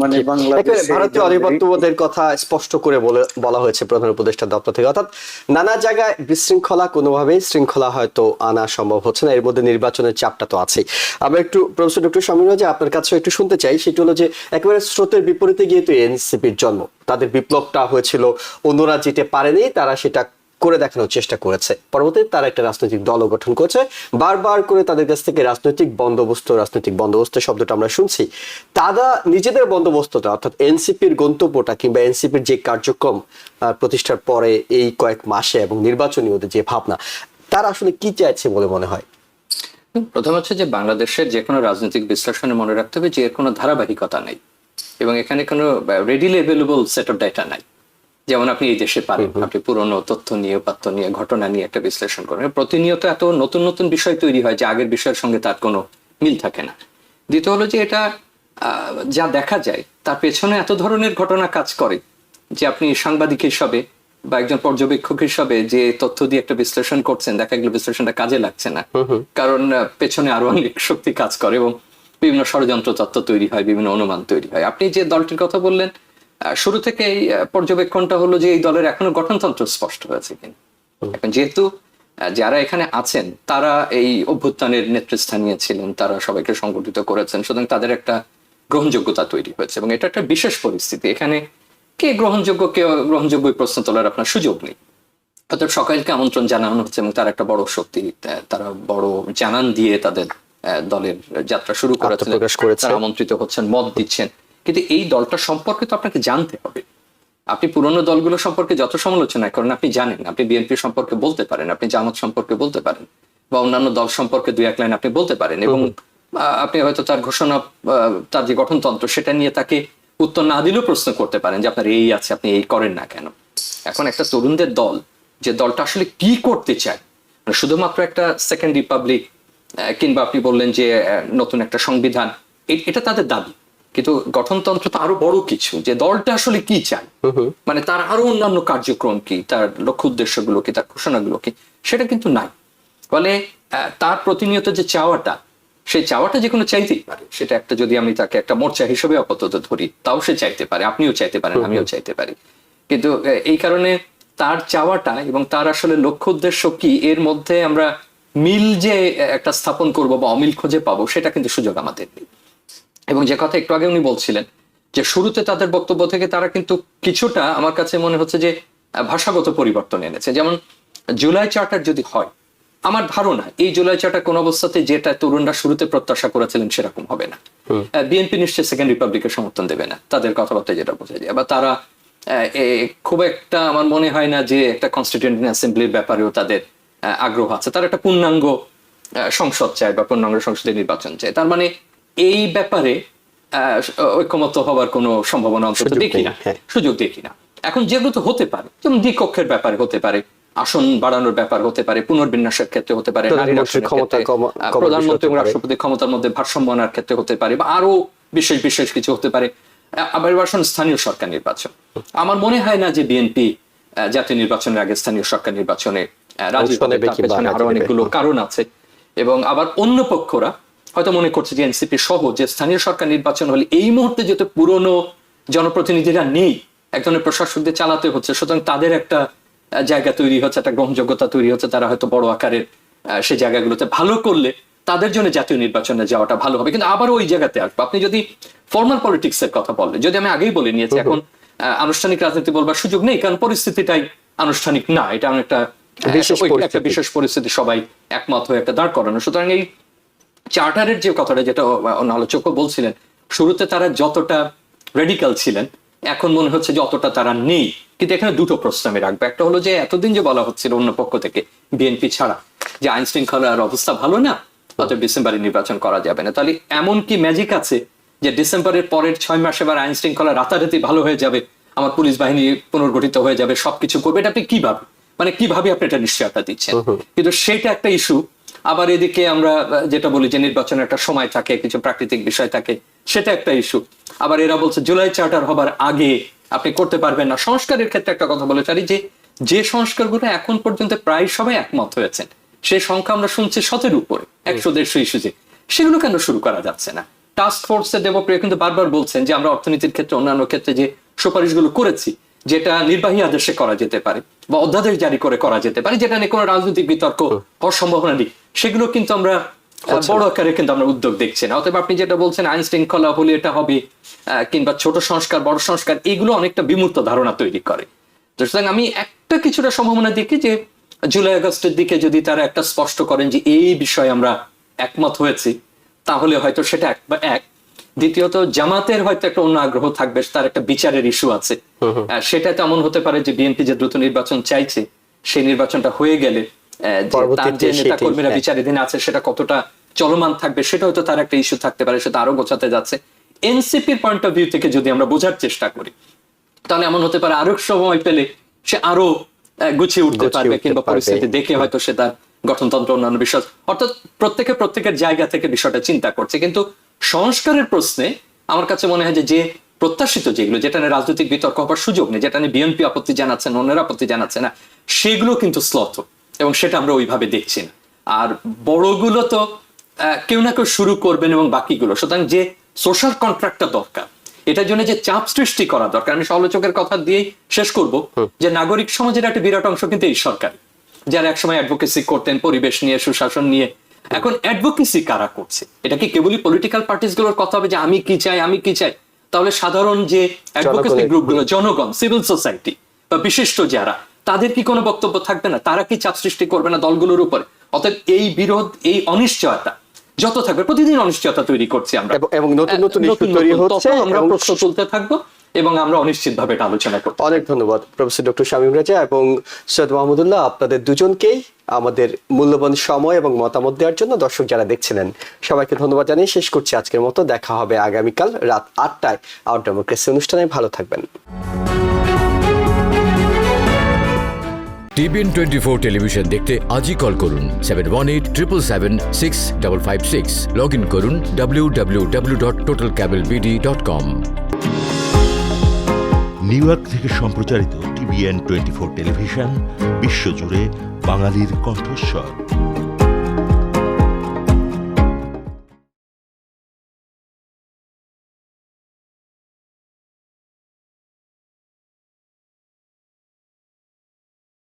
মানে বাংলাদেশে ভারতীয় আধিপত্যবাদের কথা স্পষ্ট করে বলা হয়েছে প্রধান উপদেষ্টা দপ্তর থেকে। অর্থাৎ নানা জায়গায় বিশৃঙ্খলা, কোনোভাবেই শৃঙ্খলা হয়তো আনা সম্ভব হচ্ছে না, এর মধ্যে নির্বাচনের চাপটা তো আছে। আমরা একটু প্রফেসর ডক্টর শামীম রাজা আপনার কাছে একটু শুনতে চাই, সেটা হলো যে একেবারে স্রোতের বিপরীতে গিয়ে তো এনসিপির জন্ম। তাদের বিপ্লবটা হয়েছিল, অন্যরা যেতে পারেনি, তারা সেটা করে দেখানোর চেষ্টা করেছে। পরবর্তীতে তারা একটা রাজনৈতিক দল গঠন করেছে, বারবার করে তাদের কাছ থেকে রাজনৈতিক বন্দোবস্ত শব্দটা আমরা শুনছি। তারা নিজেদের বন্দোবস্তটা, অর্থাৎ এনসিপির গন্তব্যটা কিংবা এনসিপির যে কার্যক্রম প্রতিষ্ঠার পরে এই কয়েক মাসে এবং নির্বাচনী ওদের যে ভাবনা, তারা আসলে কি চাইছে বলে মনে হয়? প্রথম হচ্ছে যে বাংলাদেশের যে কোনো রাজনৈতিক বিশ্লেষণে মনে রাখতে হবে যে এর কোনো ধারাবাহিকতা নেই, এবং এখানে কোনো readily available set of data নাই। যেমন আপনি এই দেশে পারেন, আপনি পুরনো তথ্য নিয়ে, উপাত্ত নিয়ে, ঘটনা নিয়ে একটা বিশ্লেষণ করেন, প্রতিনিয়ত এত নতুন নতুন বিষয় তৈরি হয় যে আগের বিষয়ের সঙ্গে তার কোনো মিল থাকে না। দ্বিতীয় হলো যে এটা যা দেখা যায় তার পেছনে এত ধরনের ঘটনা কাজ করে যে আপনি সাংবাদিক হিসাবে বা একজন পর্যবেক্ষক হিসাবে যে তথ্য দিয়ে একটা বিশ্লেষণ করছেন, দেখা গেল বিশ্লেষণটা কাজে লাগছে না, কারণ পেছনে আরো অনেক শক্তি কাজ করে এবং বিভিন্ন ষড়যন্ত্র তত্ত্ব তৈরি হয়, বিভিন্ন অনুমান তৈরি হয়। আপনি যে দলটির কথা বললেন, শুরু থেকে এই পর্যবেক্ষণটা হলো যে এই দলের এখনো গঠনতন্ত্র স্পষ্ট হয়েছে কিনা। এখন যেহেতু যারা এখানে আছেন তারা এই অভ্যুত্থানের নেতৃস্থান নিয়েছিলেন, তারা সবাইকে সংগঠিত করেছেন, সুতরাং তাদের একটা গ্রহণযোগ্যতা তৈরি হয়েছে, এবং এটা একটা বিশেষ পরিস্থিতি। এখানে কে গ্রহণযোগ্য, কে গ্রহণযোগ্য প্রশ্ন তোলার আপনার সুযোগ নেই। অর্থাৎ সকালকে আমন্ত্রণ জানানো হচ্ছে এবং তারা একটা বড় শক্তি, তারা বড় জানান দিয়ে তাদের দলের যাত্রা শুরু করেছেন, তারা আমন্ত্রিত হচ্ছেন, মত দিচ্ছেন। কিন্তু এই দলটা সম্পর্কে তো আপনাকে জানতে হবে। আপনি পুরনো দলগুলো সম্পর্কে যত সমালোচনা করেন আপনি জানেন, আপনি বিএনপি সম্পর্কে বলতে পারেন, আপনি জামাত সম্পর্কে বলতে পারেন, বা অন্যান্য দল সম্পর্কে দুই এক লাইন আপনি বলতে পারেন, এবং আপনি হয়তো তার ঘোষণা, তার যে গঠনতন্ত্র সেটা নিয়ে তাকে উত্তর না দিলেও প্রশ্ন করতে পারেন যে আপনার এই আছে, আপনি এই করেন না কেন। এখন একটা তরুণদের দল, যে দলটা আসলে কি করতে চায়, শুধুমাত্র একটা সেকেন্ড রিপাবলিক কিংবা আপনি বললেন যে নতুন একটা সংবিধান, এটা তাদের দাবি, কিন্তু গঠনতন্ত্র তো আরো বড় কিছু, যে দলটা আসলে কি চায়, মানে তার আরো অন্যান্য কার্যক্রম কি, তার লক্ষ্য উদ্দেশ্যগুলো কি, তার ঘোষণাগুলো কি, সেটা কিন্তু নাই। ফলে তার প্রতিনিয়ত যে চাওয়াটা, সেই চাওয়াটা যে কোনো চাইতেই পারে, সেটা একটা, যদি আমি তাকে একটা মোর্চা হিসেবে আপাতত ধরি, তাও সে চাইতে পারে, আপনিও চাইতে পারেন, আমিও চাইতে পারি। কিন্তু এই কারণে তার চাওয়াটা এবং তার আসলে লক্ষ্য উদ্দেশ্য কি, এর মধ্যে আমরা মিল যে একটা স্থাপন করব বা অমিল খুঁজে পাবো, সেটা কিন্তু সুযোগ আমাদের নেই। এবং যে কথা একটু আগে উনি বলছিলেন যে শুরুতে তাদের বক্তব্য থেকে তারা কিন্তু কিছুটা, আমার কাছে মনে হচ্ছে যে ভাষাগত পরিবর্তন এনেছে। যেমন জুলাই চার্টার যদি হয়, আমার ধারণা এই জুলাই চার্টার কোন অবস্থাতে যেটা তরুণরা শুরুতে প্রত্যাশা করেছিলেন সেরকম হবে না। বিএনপি নিশ্চয়ই সেকেন্ড রিপাবলিকের সমর্থন দেবে না, তাদের কথাবার্তা যেটা বোঝা যায়, বা তারা খুব একটা, আমার মনে হয় না যে একটা কনস্টিটিউয়েন্ট অ্যাসেম্বলির ব্যাপারেও তাদের আগ্রহ আছে। তারা একটা পূর্ণাঙ্গ সংসদ চায় বা পূর্ণাঙ্গ সংসদীয় নির্বাচন চায়। তার মানে এই ব্যাপারে ঐক্যমত্য হওয়ার কোনো সম্ভাবনা অন্তত সুযোগ দেখি নেই, না, হ্যাঁ। সুযোগ দেখি না। এখন যেগুলো তো হতে পারে, যেমন দ্বিকক্ষের ব্যাপারে হতে পারে, আসন বাড়ানোর ব্যাপার হতে পারে, পুনর্বিন্যাসের ক্ষেত্রে হতে পারে, নারী প্রধানমন্ত্রীর আসনের ক্ষমতা ক্ষেত্রে, কমার প্রধানমন্ত্রী এবং বিষয় হতে পারে। রাষ্ট্রপতি ক্ষমতার মধ্যে ভারসাম্য আনার ক্ষেত্রে হতে পারে, বা আরো বিশেষ বিশেষ কিছু হতে পারে। আবার এবার আসুন স্থানীয় সরকার নির্বাচন। আমার মনে হয় না যে বিএনপি জাতীয় নির্বাচনের আগে স্থানীয় সরকার নির্বাচনে রাজি হবে। নেবে তার কিংবা পেছনে রাজি আরো নেবে। অনেকগুলো কারণ আছে। এবং আবার অন্য পক্ষরা হয়তো মনে করছে যে এনসিপি সহ যে স্থানীয় সরকার নির্বাচন হলে এই মুহূর্তে যেহেতু পুরনো জনপ্রতিনিধিরা নেই, এক ধরনের প্রশাসকদের চালাতে হচ্ছে, সুতরাং তাদের একটা জায়গা তৈরি হচ্ছে, একটা গ্রহণযোগ্যতা তৈরি হচ্ছে, তারা হয়তো বড় আকারের সেই জায়গাগুলোতে ভালো করলে তাদের জন্য জাতীয় নির্বাচনে যাওয়াটা ভালো হবে। কিন্তু আবার ওই জায়গাতে আসবো, আপনি যদি ফর্মাল পলিটিক্স এর কথা বলেন, যদি আমি আগেই বলে নিয়েছি এখন আনুষ্ঠানিক রাজনীতি বলবার সুযোগ নেই, কারণ পরিস্থিতিটাই আনুষ্ঠানিক না, এটা একটা একটা বিশেষ পরিস্থিতি, সবাই একমত হয়ে একটা দাঁড় করানো। সুতরাং এই চার্টারের যে কথাটা, যেটা অন্য আলোচকও বলছিলেন, শুরুতে তারা যতটা রেডিক্যাল ছিলেন, এখন মনে হচ্ছে যে অতটা তারা নেই। কিন্তু এখানে দুটো প্রশ্ন আমি রাখবো। একটা হলো যে এতদিন যে বলা হচ্ছিল অন্য পক্ষ থেকে, বিএনপি ছাড়া, যে আইন শৃঙ্খলার অবস্থা ভালো না, অতএব ডিসেম্বরে নির্বাচন করা যাবে না। তাহলে এমন কি ম্যাজিক আছে যে ডিসেম্বরের পরের 6 মাসে এবার আইন শৃঙ্খলা রাতারাতি ভালো হয়ে যাবে, আমার পুলিশ বাহিনী পুনর্গঠিত হয়ে যাবে, সবকিছু করবে? এটা আপনি কিভাবে, মানে কিভাবে আপনি এটা নিশ্চয়তা দিচ্ছেন? কিন্তু সেটা একটা ইস্যু। আবার এদিকে আমরা যেটা বলি যে নির্বাচনের একটা সময় থাকে, কিছু প্রাকৃতিক বিষয় থাকে, সেটা একটা ইস্যু। আবার এরা বলছে জুলাই চার্টার হবার আগে আপনি করতে পারবেন না। সংস্কারের ক্ষেত্রে একটা কথা বলে চারি, যে সংস্কারগুলো এখন পর্যন্ত প্রায় সবাই একমত হয়েছেন, সেই সংখ্যা আমরা শুনছি 17 উপরে, 100-150 ইস্যুতে, সেগুলো কেন শুরু করা যাচ্ছে না? টাস্ক ফোর্সের দেবপ্রিয় কিন্তু বারবার বলছেন যে আমরা অর্থনীতির ক্ষেত্রে, অন্যান্য ক্ষেত্রে যে সুপারিশগুলো করেছি, যেটা নির্বাহী আদেশে করা যেতে পারে বা অধ্যাদেশ জারি করে করা যেতে পারে, যেটা নিয়ে কোনো রাজনৈতিক বিতর্ক হওয়ার সম্ভাবনা নেই, সেগুলো কিন্তু আমরা বড় আকারে কিন্তু আমরা উদ্যোগ দেখছি না। অতএব আপনি যেটা বলছেন আইন শৃঙ্খলা হলে এটা হবে, কিংবা ছোট সংস্কার বড় সংস্কার, এগুলো অনেকটা বিমূর্ত ধারণা তৈরি করে। তো সুতরাং আমি একটা কিছুটা সম্ভাবনা দেখি যে জুলাই আগস্টের দিকে যদি তারা একটা স্পষ্ট করেন যে এই বিষয়ে আমরা একমত হয়েছি, তাহলে হয়তো সেটা এক। দ্বিতীয়ত জামাতের হয়তো একটা অন্য আগ্রহ থাকবে, তার একটা বিচারের ইস্যু আছে, সেটা তেমন হতে পারে যে বিএনপি যে দ্রুত নির্বাচন চাইছে, সেই নির্বাচনটা হয়ে গেলে তার যে নেতা কর্মীরা বিচারাধীন আছে সেটা কতটা চলমান থাকবে, সেটা হয়তো তার একটা ইস্যু থাকতে পারে, সেটা আরো গোছাতে যাচ্ছে। এনসিপির পয়েন্ট অফ ভিউ থেকে যদি আমরা বোঝার চেষ্টা করি, তাহলে এমন হতে পারে আরো সময় পেলে সে আরো গুছিয়ে উঠতে পারবে, কিংবা পরিস্থিতি দেখে হয়তো সে তার গঠনতন্ত্র অন্যান্য বিষয়, অর্থাৎ প্রত্যেকের জায়গা থেকে বিষয়টা চিন্তা করছে। কিন্তু সংস্কারের প্রশ্নে আমার কাছে মনে হয় যে প্রত্যাশিত যেগুলো, যেটা নিয়ে রাজনৈতিক বিতর্ক হওয়ার সুযোগ নেই, যেটা নিয়ে বিএনপি আপত্তি জানাচ্ছে না, অন্যরা আপত্তি জানাচ্ছে না, সেগুলো কিন্তু স্লথ, এবং সেটা আমরা ওইভাবে দেখছি না। আর বড়গুলো তো কেউ না কেউ শুরু করবেন, এবং বাকিগুলো, সুতরাং যে সোশ্যাল কন্ট্রাক্টটা দরকার, এটার জন্য যে চাপ সৃষ্টি করা দরকার, আমি সমালোচকের কথা দিয়েই শেষ করব, যে নাগরিক সমাজের একটা বিরাট অংশ কিন্তু এই সরকার, যারা একসময় অ্যাডভোকেসি করতেন পরিবেশ নিয়ে, সুশাসন নিয়ে, এখন অ্যাডভোকেসি কারা করছে? এটা কি কেবলই পলিটিক্যাল পার্টিস গুলোর কথা হবে যে আমি কি চাই? তাহলে সাধারণ যে অ্যাডভোকেসি গ্রুপগুলো, জনগণ, সিভিল সোসাইটি বা বিশিষ্ট যারা, তাদের কি কোনো বক্তব্য থাকবে না? তারা কি চাপ সৃষ্টি করবে না দলগুলোর উপরে? অর্থাৎ এই বিরোধ, এই অনিশ্চয়তা যত থাকবে, প্রতিদিন অনিশ্চয়তা তৈরি করছি আমরা, এবং নতুন ইস্যু তৈরি হচ্ছে, আমরা প্রশ্ন তুলতে থাকবো এবং আমরা অনিশ্চিতভাবে এটা আলোচনা করব। অনেক ধন্যবাদ প্রফেসর ডক্টর শামীম রেজা এবং সৈয়দ মাহমুদুল্লাহ, আপনাদের দুজনকেই আমাদের মূল্যবান সময় এবং মতামত দেওয়ার জন্য। দর্শক যারা দেখছিলেন সবাইকে ধন্যবাদ জানিয়ে শেষ করছি আজকের মতো। দেখা হবে আগামীকাল রাত 8টায় আওয়ার ডেমোক্রেসি অনুষ্ঠানে। ভালো থাকবেন। TBN 24 টেলিভিশন দেখতে আজই কল করুন 7187776556। লগ ইন করুন www.totalcablebd.com। নিউ ইয়র্ক থেকে সম্প্রচারিত TBN 24 টেলিভিশন বিশ্বজুড়ে বাঙালির কণ্ঠস্বর।